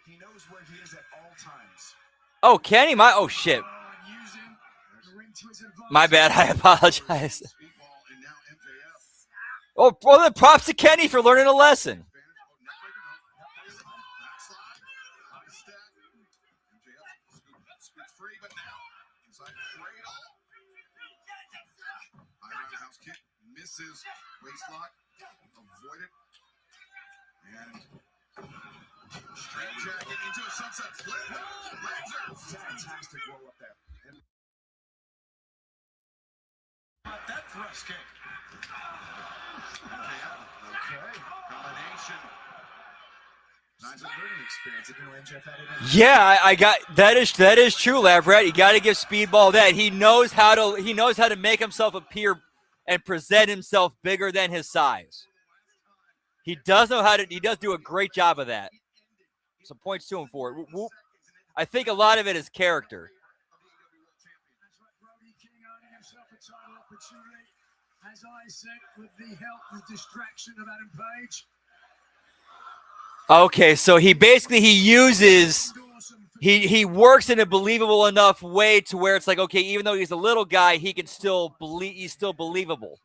He knows where he is at all times. Oh, Kenny, oh shit. My bad. I apologize. Oh, well, then props to Kenny for learning a lesson. Misses waist lock, avoided, and straight jacket into a sunset flip. Fantastic roll up there. That thrust kick. Okay, combination. Nice learning experience. If you know MJF had it in. Yeah, I got that is true, Labrat. You got to give Speedball that. He knows how to make himself appear and present himself bigger than his size. He does do a great job of that. Some points to him for it. I think a lot of it is character. As I said, with the help and distraction of Adam Page. Okay, so he works in a believable enough way to where it's like, okay, even though he's a little guy, he's still believable.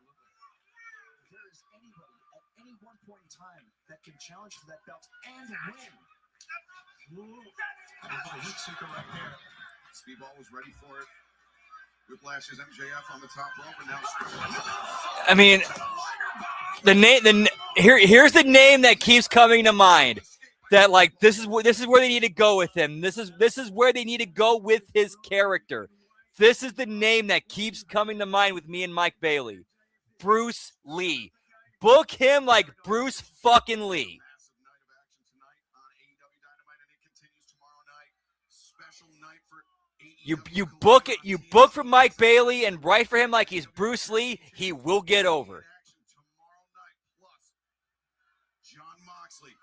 There is anybody at any one point in time that can challenge for that belt and win. Right there. Speedball was ready for it. Whiplashes MJF on the top rope, and now. I mean, here's the name that keeps coming to mind. That like this is where they need to go with him. This is where they need to go with his character. This is the name that keeps coming to mind with me and Mike Bailey. Bruce Lee. Book him like Bruce fucking Lee. You book it. You book for Mike Bailey and write for him like he's Bruce Lee. He will get over. John Moxley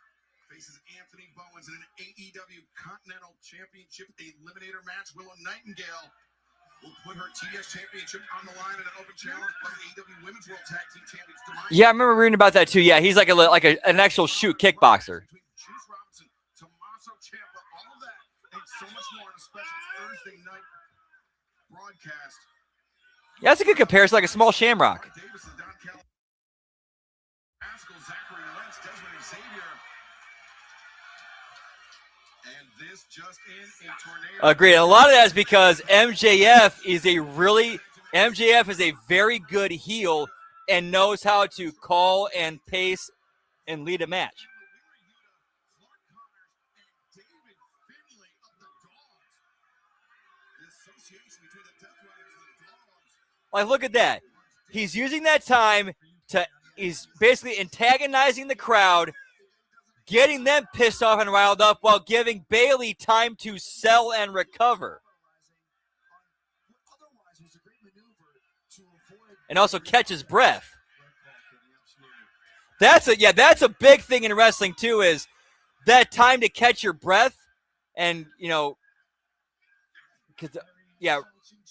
faces Anthony Bowens in an AEW Continental Championship Eliminator match. Willow Nightingale will put her TS Championship on the line in an open challenge by the AEW Women's World Tag Team Champions. Yeah, I remember reading about that too. Yeah, he's like an actual shoot kickboxer. Juice Robinson, Tommaso Ciampa, all of that and so much more on a special Thursday night broadcast. Yeah, that's a good comparison, like a small Shamrock. Agreed. A lot of that is because MJF is a very good heel and knows how to call and pace and lead a match. Like, look at that. He's using that time he's basically antagonizing the crowd, getting them pissed off and riled up while giving Bailey time to sell and recover. And also catch his breath. That's a big thing in wrestling too, is that time to catch your breath. And,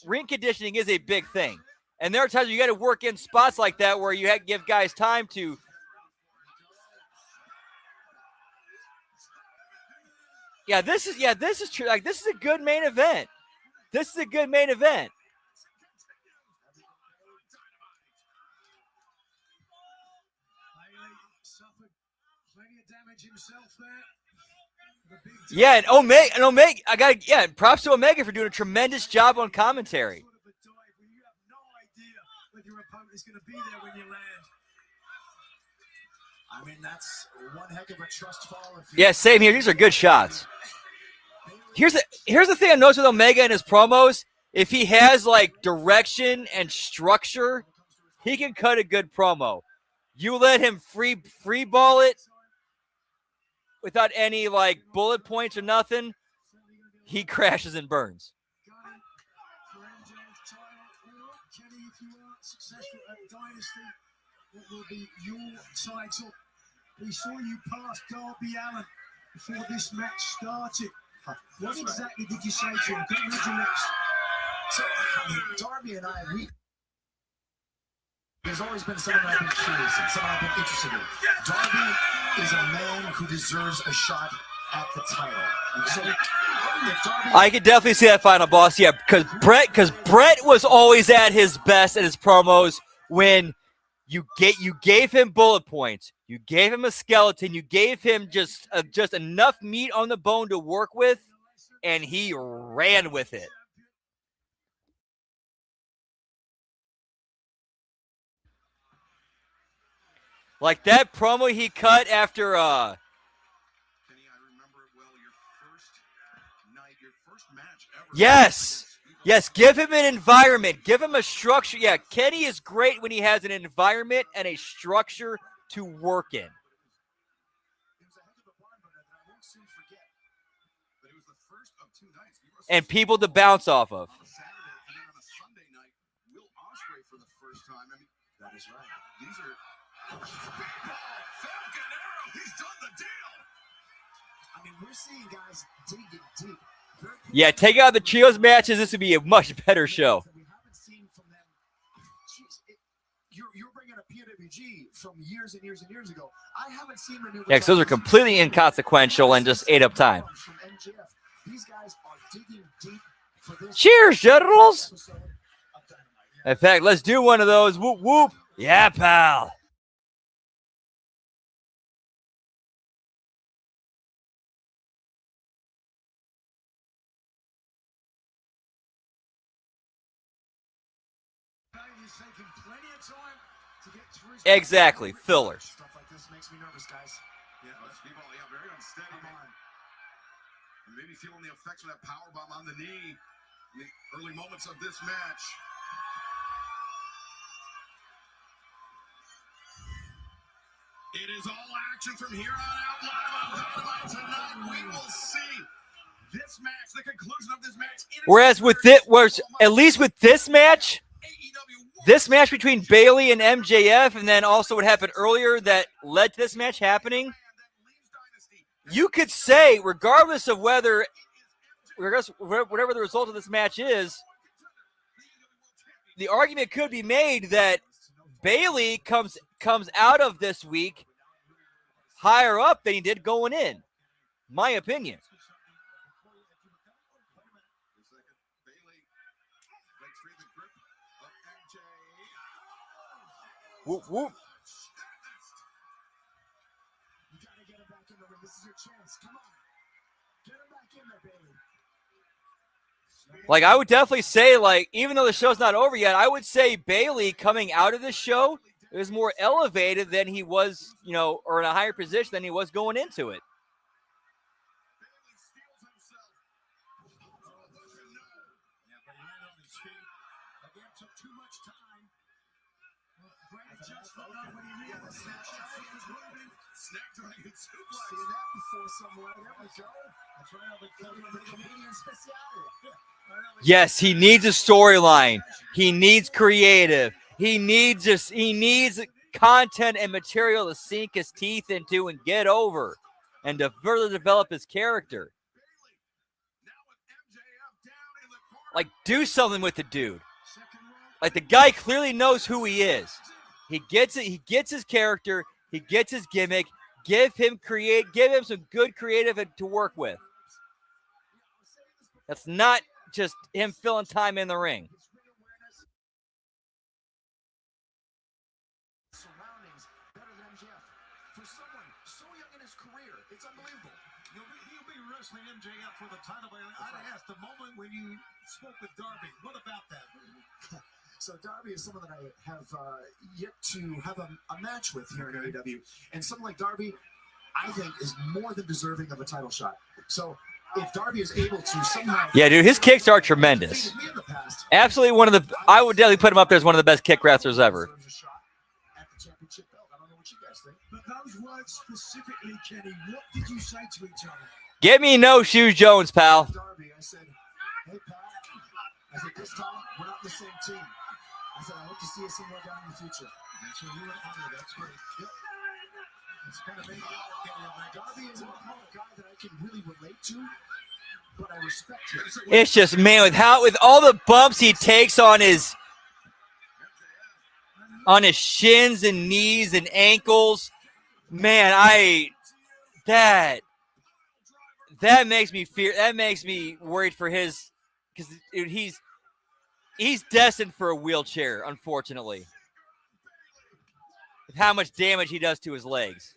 ring conditioning is a big thing. And there are times you got to work in spots like that where you have to give guys time to. This is true. Like, this is a good main event. This is a good main event. Yeah, and Omega. Props to Omega for doing a tremendous job on commentary. Your opponent is going to be there when you land. I mean, that's one heck of a trust fall. Yeah, same here. These are good shots. Here's the thing I noticed with Omega in his promos. If he has like direction and structure, he can cut a good promo. You let him free ball it without any like bullet points or nothing, he crashes and burns. Successful at Dynasty, what will be your title? We saw you pass Darby Allin before this match started. What exactly did you say to him? Don't read your lips. So, Darby and I, there's always been something I've been curious in, something I've been interested in. Darby is a man who deserves a shot at the title. So if Darby, I could definitely see that final boss, yeah, because Brett was always at his best at his promos when you gave him bullet points, you gave him a skeleton, you gave him just enough meat on the bone to work with, and he ran with it. Like that promo he cut after Kenny, I remember it well. Your first match ever. Yes, give him an environment. Give him a structure. Yeah, Kenny is great when he has an environment and a structure to work in. It was a heck of a barn burner that I won't soon forget. But it was the first of 2 nights. And people to bounce off of. On a Saturday and then on a Sunday night, Will Ospreay for the first time. I mean, That is right. these are Falcon Arrow. He's done the deal. I mean, we're seeing guys digging deep. Yeah, take out the trios matches. This would be a much better show. That we haven't seen from them. Jeez, you're bringing up PWG from years and years and years ago. I haven't seen maneuvers. Yeah, 'cause those are completely inconsequential and just ate up time. From MJF. These guys are digging deep for this Cheers, Generals. episode of Dynamite. In fact, let's do one of those. Whoop, whoop. Yeah, pal. He's taking plenty of time to get through. Exactly, filler. Stuff like this makes me nervous, guys. Yeah, people, very unsteady. Come on. And maybe feeling the effects of that powerbomb on the knee in the early moments of this match. It is all action from here on out live on Dynamite tonight. We will see this match, the conclusion of this match. Whereas at least with this match, this match between Bayley and MJF, and then also what happened earlier that led to this match happening, you could say, regardless of whatever the result of this match is, the argument could be made that Bayley comes out of this week higher up than he did going in. My opinion. Whoop, whoop. You gotta get him back in the ring. This is your chance. Come on. Get him back in there, Bayley. Like, I would definitely say, like, even though the show's not over yet, I would say Bayley coming out of this show is more elevated than he was, or in a higher position than he was going into it. Seen that before somewhere. There we go. That's right. The comedian special. Yes, he needs a storyline. He needs creative. He needs content and material to sink his teeth into and get over and to further develop his character. Like, do something with the dude. Like, the guy clearly knows who he is. He gets it. He gets his character. He gets his gimmick. Give him some good creative to work with. That's not just him filling time in the ring. Surroundings better than MJF. For someone so young in his career, it's unbelievable. He'll be wrestling MJF for the title. I'd ask the moment when you spoke with Darby. What about that? So Darby is someone that I have yet to have a match with here in AEW. And someone like Darby, I think, is more than deserving of a title shot. So if Darby is able to somehow... Yeah, dude, his kicks are tremendous. Absolutely I would definitely put him up there as one of the best kick wrestlers ever. At the championship belt. I don't know what you guys think. But those words specifically, Kenny, what did you say to each other? Get me No Shoes Jones, pal. Darby, I said, hey, pal. I said, this time, we're not the same team. I said, I hope to see you somewhere down in the future. And so you were honored. That's great. Yep. It's kind of made Darby is a guy that I can really relate to, but I respect him. It's just, man, with all the bumps he takes on his shins and knees and ankles, man, That makes me fear. That makes me worried for his, because he's destined for a wheelchair, unfortunately. With how much damage he does to his legs.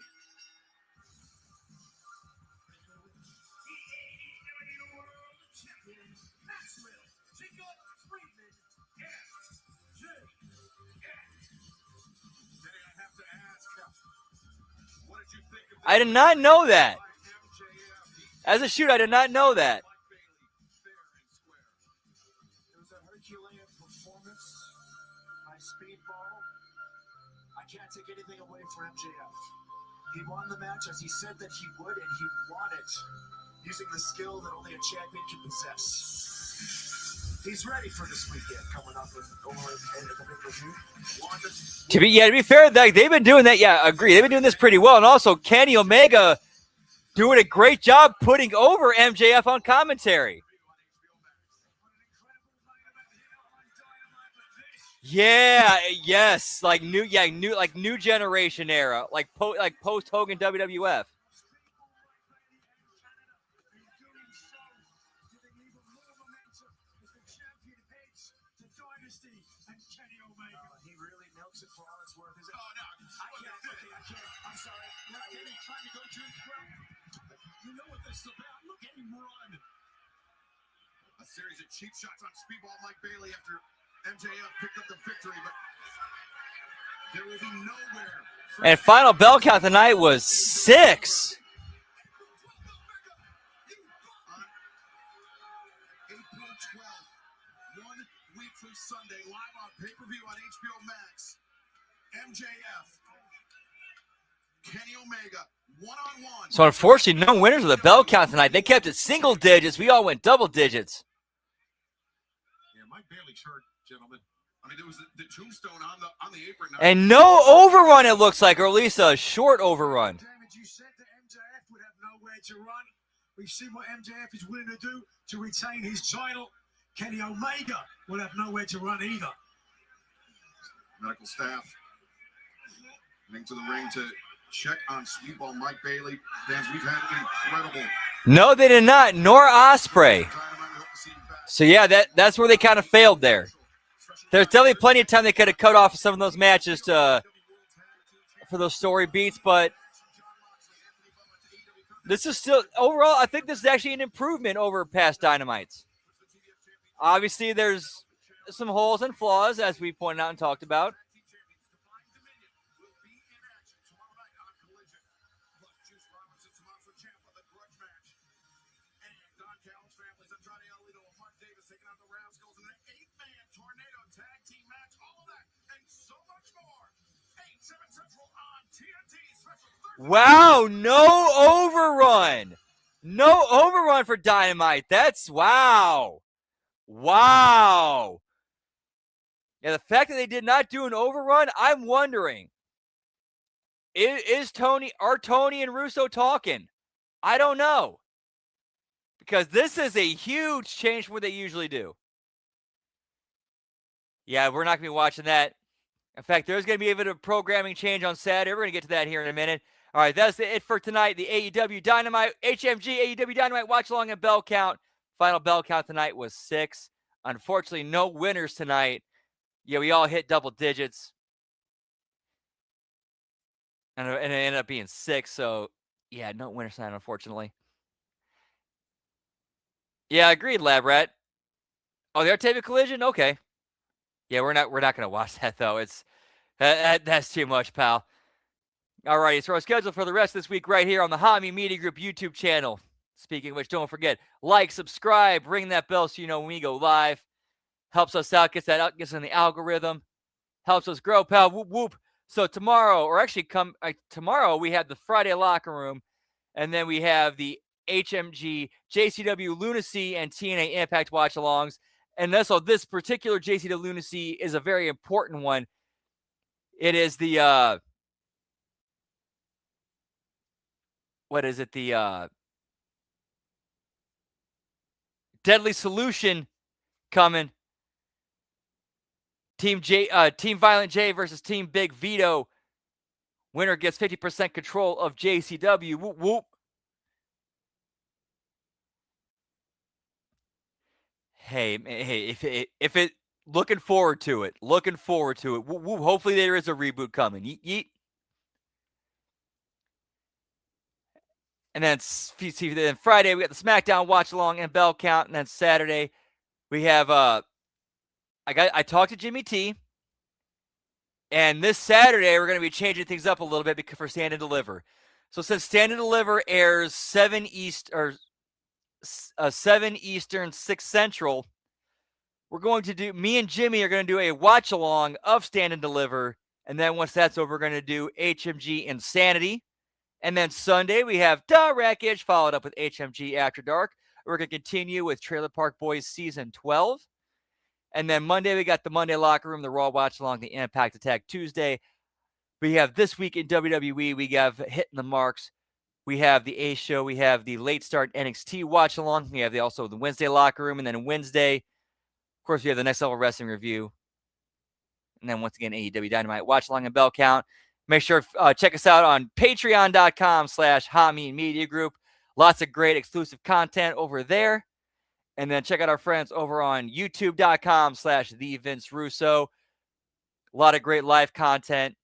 I did not know that. As a shoot, I did not know that. It was a Herculean performance by Speedball. I can't take anything away from MJF. He won the match as he said that he would, and he won it using the skill that only a champion can possess. He's ready for this weekend coming up with over the pay-per-view. To be fair, they've been doing that. Yeah, I agree. They've been doing this pretty well, and also Kenny Omega doing a great job putting over MJF on commentary. Yeah, yes, like new generation era, like post Hogan WWF. He really milks it for all it's worth. Is it? Oh, no. I can't. I'm sorry. He's trying to go to his throat. You know what this is about. Look at him run. A series of cheap shots on Speedball Mike Bailey after MJF picked up the victory, but there will be nowhere. And final bell count tonight was 6. April 12th, 1 week from Sunday, live on pay-per-view on HBO Max. MJF, Kenny Omega, one-on-one. So unfortunately, no winners of the bell count tonight. They kept it single digits. We all went double digits. Yeah, Mike Bailey's hurt, gentlemen. I mean, there was the tombstone on the apron. And no overrun, it looks like, or at least a short overrun. Damage, you said that MJF would have nowhere to run. We've seen what MJF is willing to do to retain his title. Kenny Omega will have nowhere to run either. Medical staff heading to the ring to check on Speedball Mike Bailey. Fans, we've had incredible. No, they did not, nor Ospreay. So yeah, that's where they kind of failed there. There's definitely plenty of time they could have cut off some of those matches for those story beats, but this is still, overall, I think this is actually an improvement over past Dynamites. Obviously, there's some holes and flaws, as we pointed out and talked about. Wow, no overrun. No overrun for Dynamite. That's wow. Wow. Yeah, the fact that they did not do an overrun, I'm wondering, are Tony and Russo talking? I don't know. Because this is a huge change from what they usually do. Yeah, we're not going to be watching that. In fact, there's going to be a bit of programming change on Saturday. We're going to get to that here in a minute. All right, that's it for tonight. The AEW Dynamite, HMG AEW Dynamite watch along and bell count. Final bell count tonight was 6. Unfortunately, no winners tonight. Yeah, we all hit double digits. And it ended up being 6. So, yeah, no winners tonight, unfortunately. Yeah, agreed, Lab Rat. Oh, the Artavia Collision? Okay. Yeah, we're not going to watch that, though. That's too much, pal. All righty, so our schedule for the rest of this week right here on the Hami Media Group YouTube channel. Speaking of which, don't forget, like, subscribe, ring that bell so you know when we go live. Helps us out, gets us in the algorithm. Helps us grow, pal. Whoop, whoop. So tomorrow, or actually tomorrow, we have the Friday Locker Room, and then we have the HMG, JCW Lunacy, and TNA Impact watch-alongs. And also, this particular JCW Lunacy is a very important one. It is the, what is it? The Deadly Solution coming. Team Violent J versus Team Big Vito. Winner gets 50% control of JCW. Whoop, whoop. Hey, if it, looking forward to it. Looking forward to it. Hopefully there is a reboot coming. Yeet. And then Friday we got the SmackDown watch along and bell count, and then Saturday we have I talked to Jimmy T, and this Saturday we're going to be changing things up a little bit for Stand and Deliver. So since Stand and Deliver airs 7 Eastern, 6 Central, we're going to do, me and Jimmy are going to do a watch along of Stand and Deliver, and then once that's over, we're going to do HMG Insanity. And then Sunday, we have Da Wreckage, followed up with HMG After Dark. We're going to continue with Trailer Park Boys Season 12. And then Monday, we got the Monday Locker Room, the Raw Watch Along, the Impact Attack Tuesday. We have This Week in WWE, we have Hitting the Marks. We have the A Show. We have the Late Start NXT Watch Along. We have also the Wednesday Locker Room. And then Wednesday, of course, we have the Next Level Wrestling Review. And then once again, AEW Dynamite Watch Along and Bell Count. Make sure check us out on patreon.com/Hami Media Group. Lots of great exclusive content over there. And then check out our friends over on youtube.com/The Vince Russo. A lot of great live content,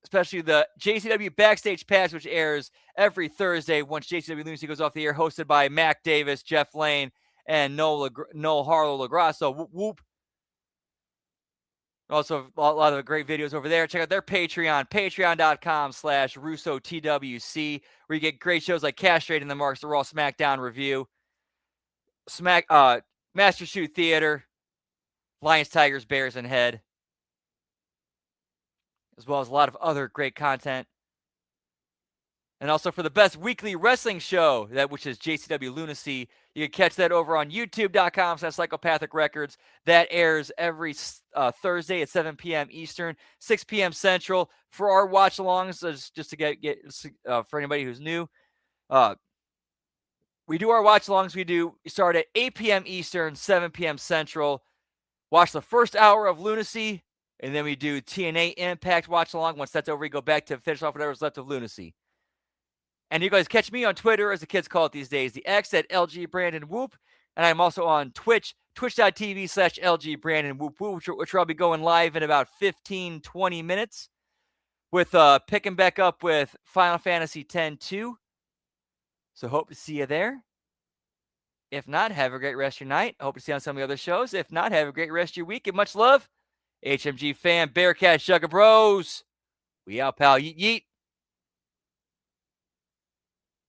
especially the JCW Backstage Pass, which airs every Thursday once JCW Lunacy goes off the air, hosted by Mac Davis, Jeff Lane, and Noel Harlow LaGrasso. Whoop, whoop. Also, a lot of great videos over there. Check out their Patreon, patreon.com/RussoTWC, where you get great shows like Castrating the Marks, the Raw SmackDown Review, Master Shoot Theater, Lions, Tigers, Bears, and Head, as well as a lot of other great content. And also for the best weekly wrestling show, which is JCW Lunacy, you can catch that over on youtube.com/Psychopathic Records. That airs every Thursday at 7 p.m. Eastern, 6 p.m. Central. For our watch-alongs, just to get for anybody who's new, we do our watch-alongs. We start at 8 p.m. Eastern, 7 p.m. Central. Watch the first hour of Lunacy, and then we do TNA Impact watch-along. Once that's over, we go back to finish off whatever's left of Lunacy. And you guys catch me on Twitter, as the kids call it these days, the X at LG Brandon Whoop. And I'm also on Twitch, twitch.tv/LG Brandon Whoop Whoop, which I'll be going live in about 15-20 minutes with picking back up with Final Fantasy X-2. So hope to see you there. If not, have a great rest of your night. I hope to see you on some of the other shows. If not, have a great rest of your week. And much love. HMG fan, Bearcat, Sugar Bros. We out, pal. Yeet, yeet.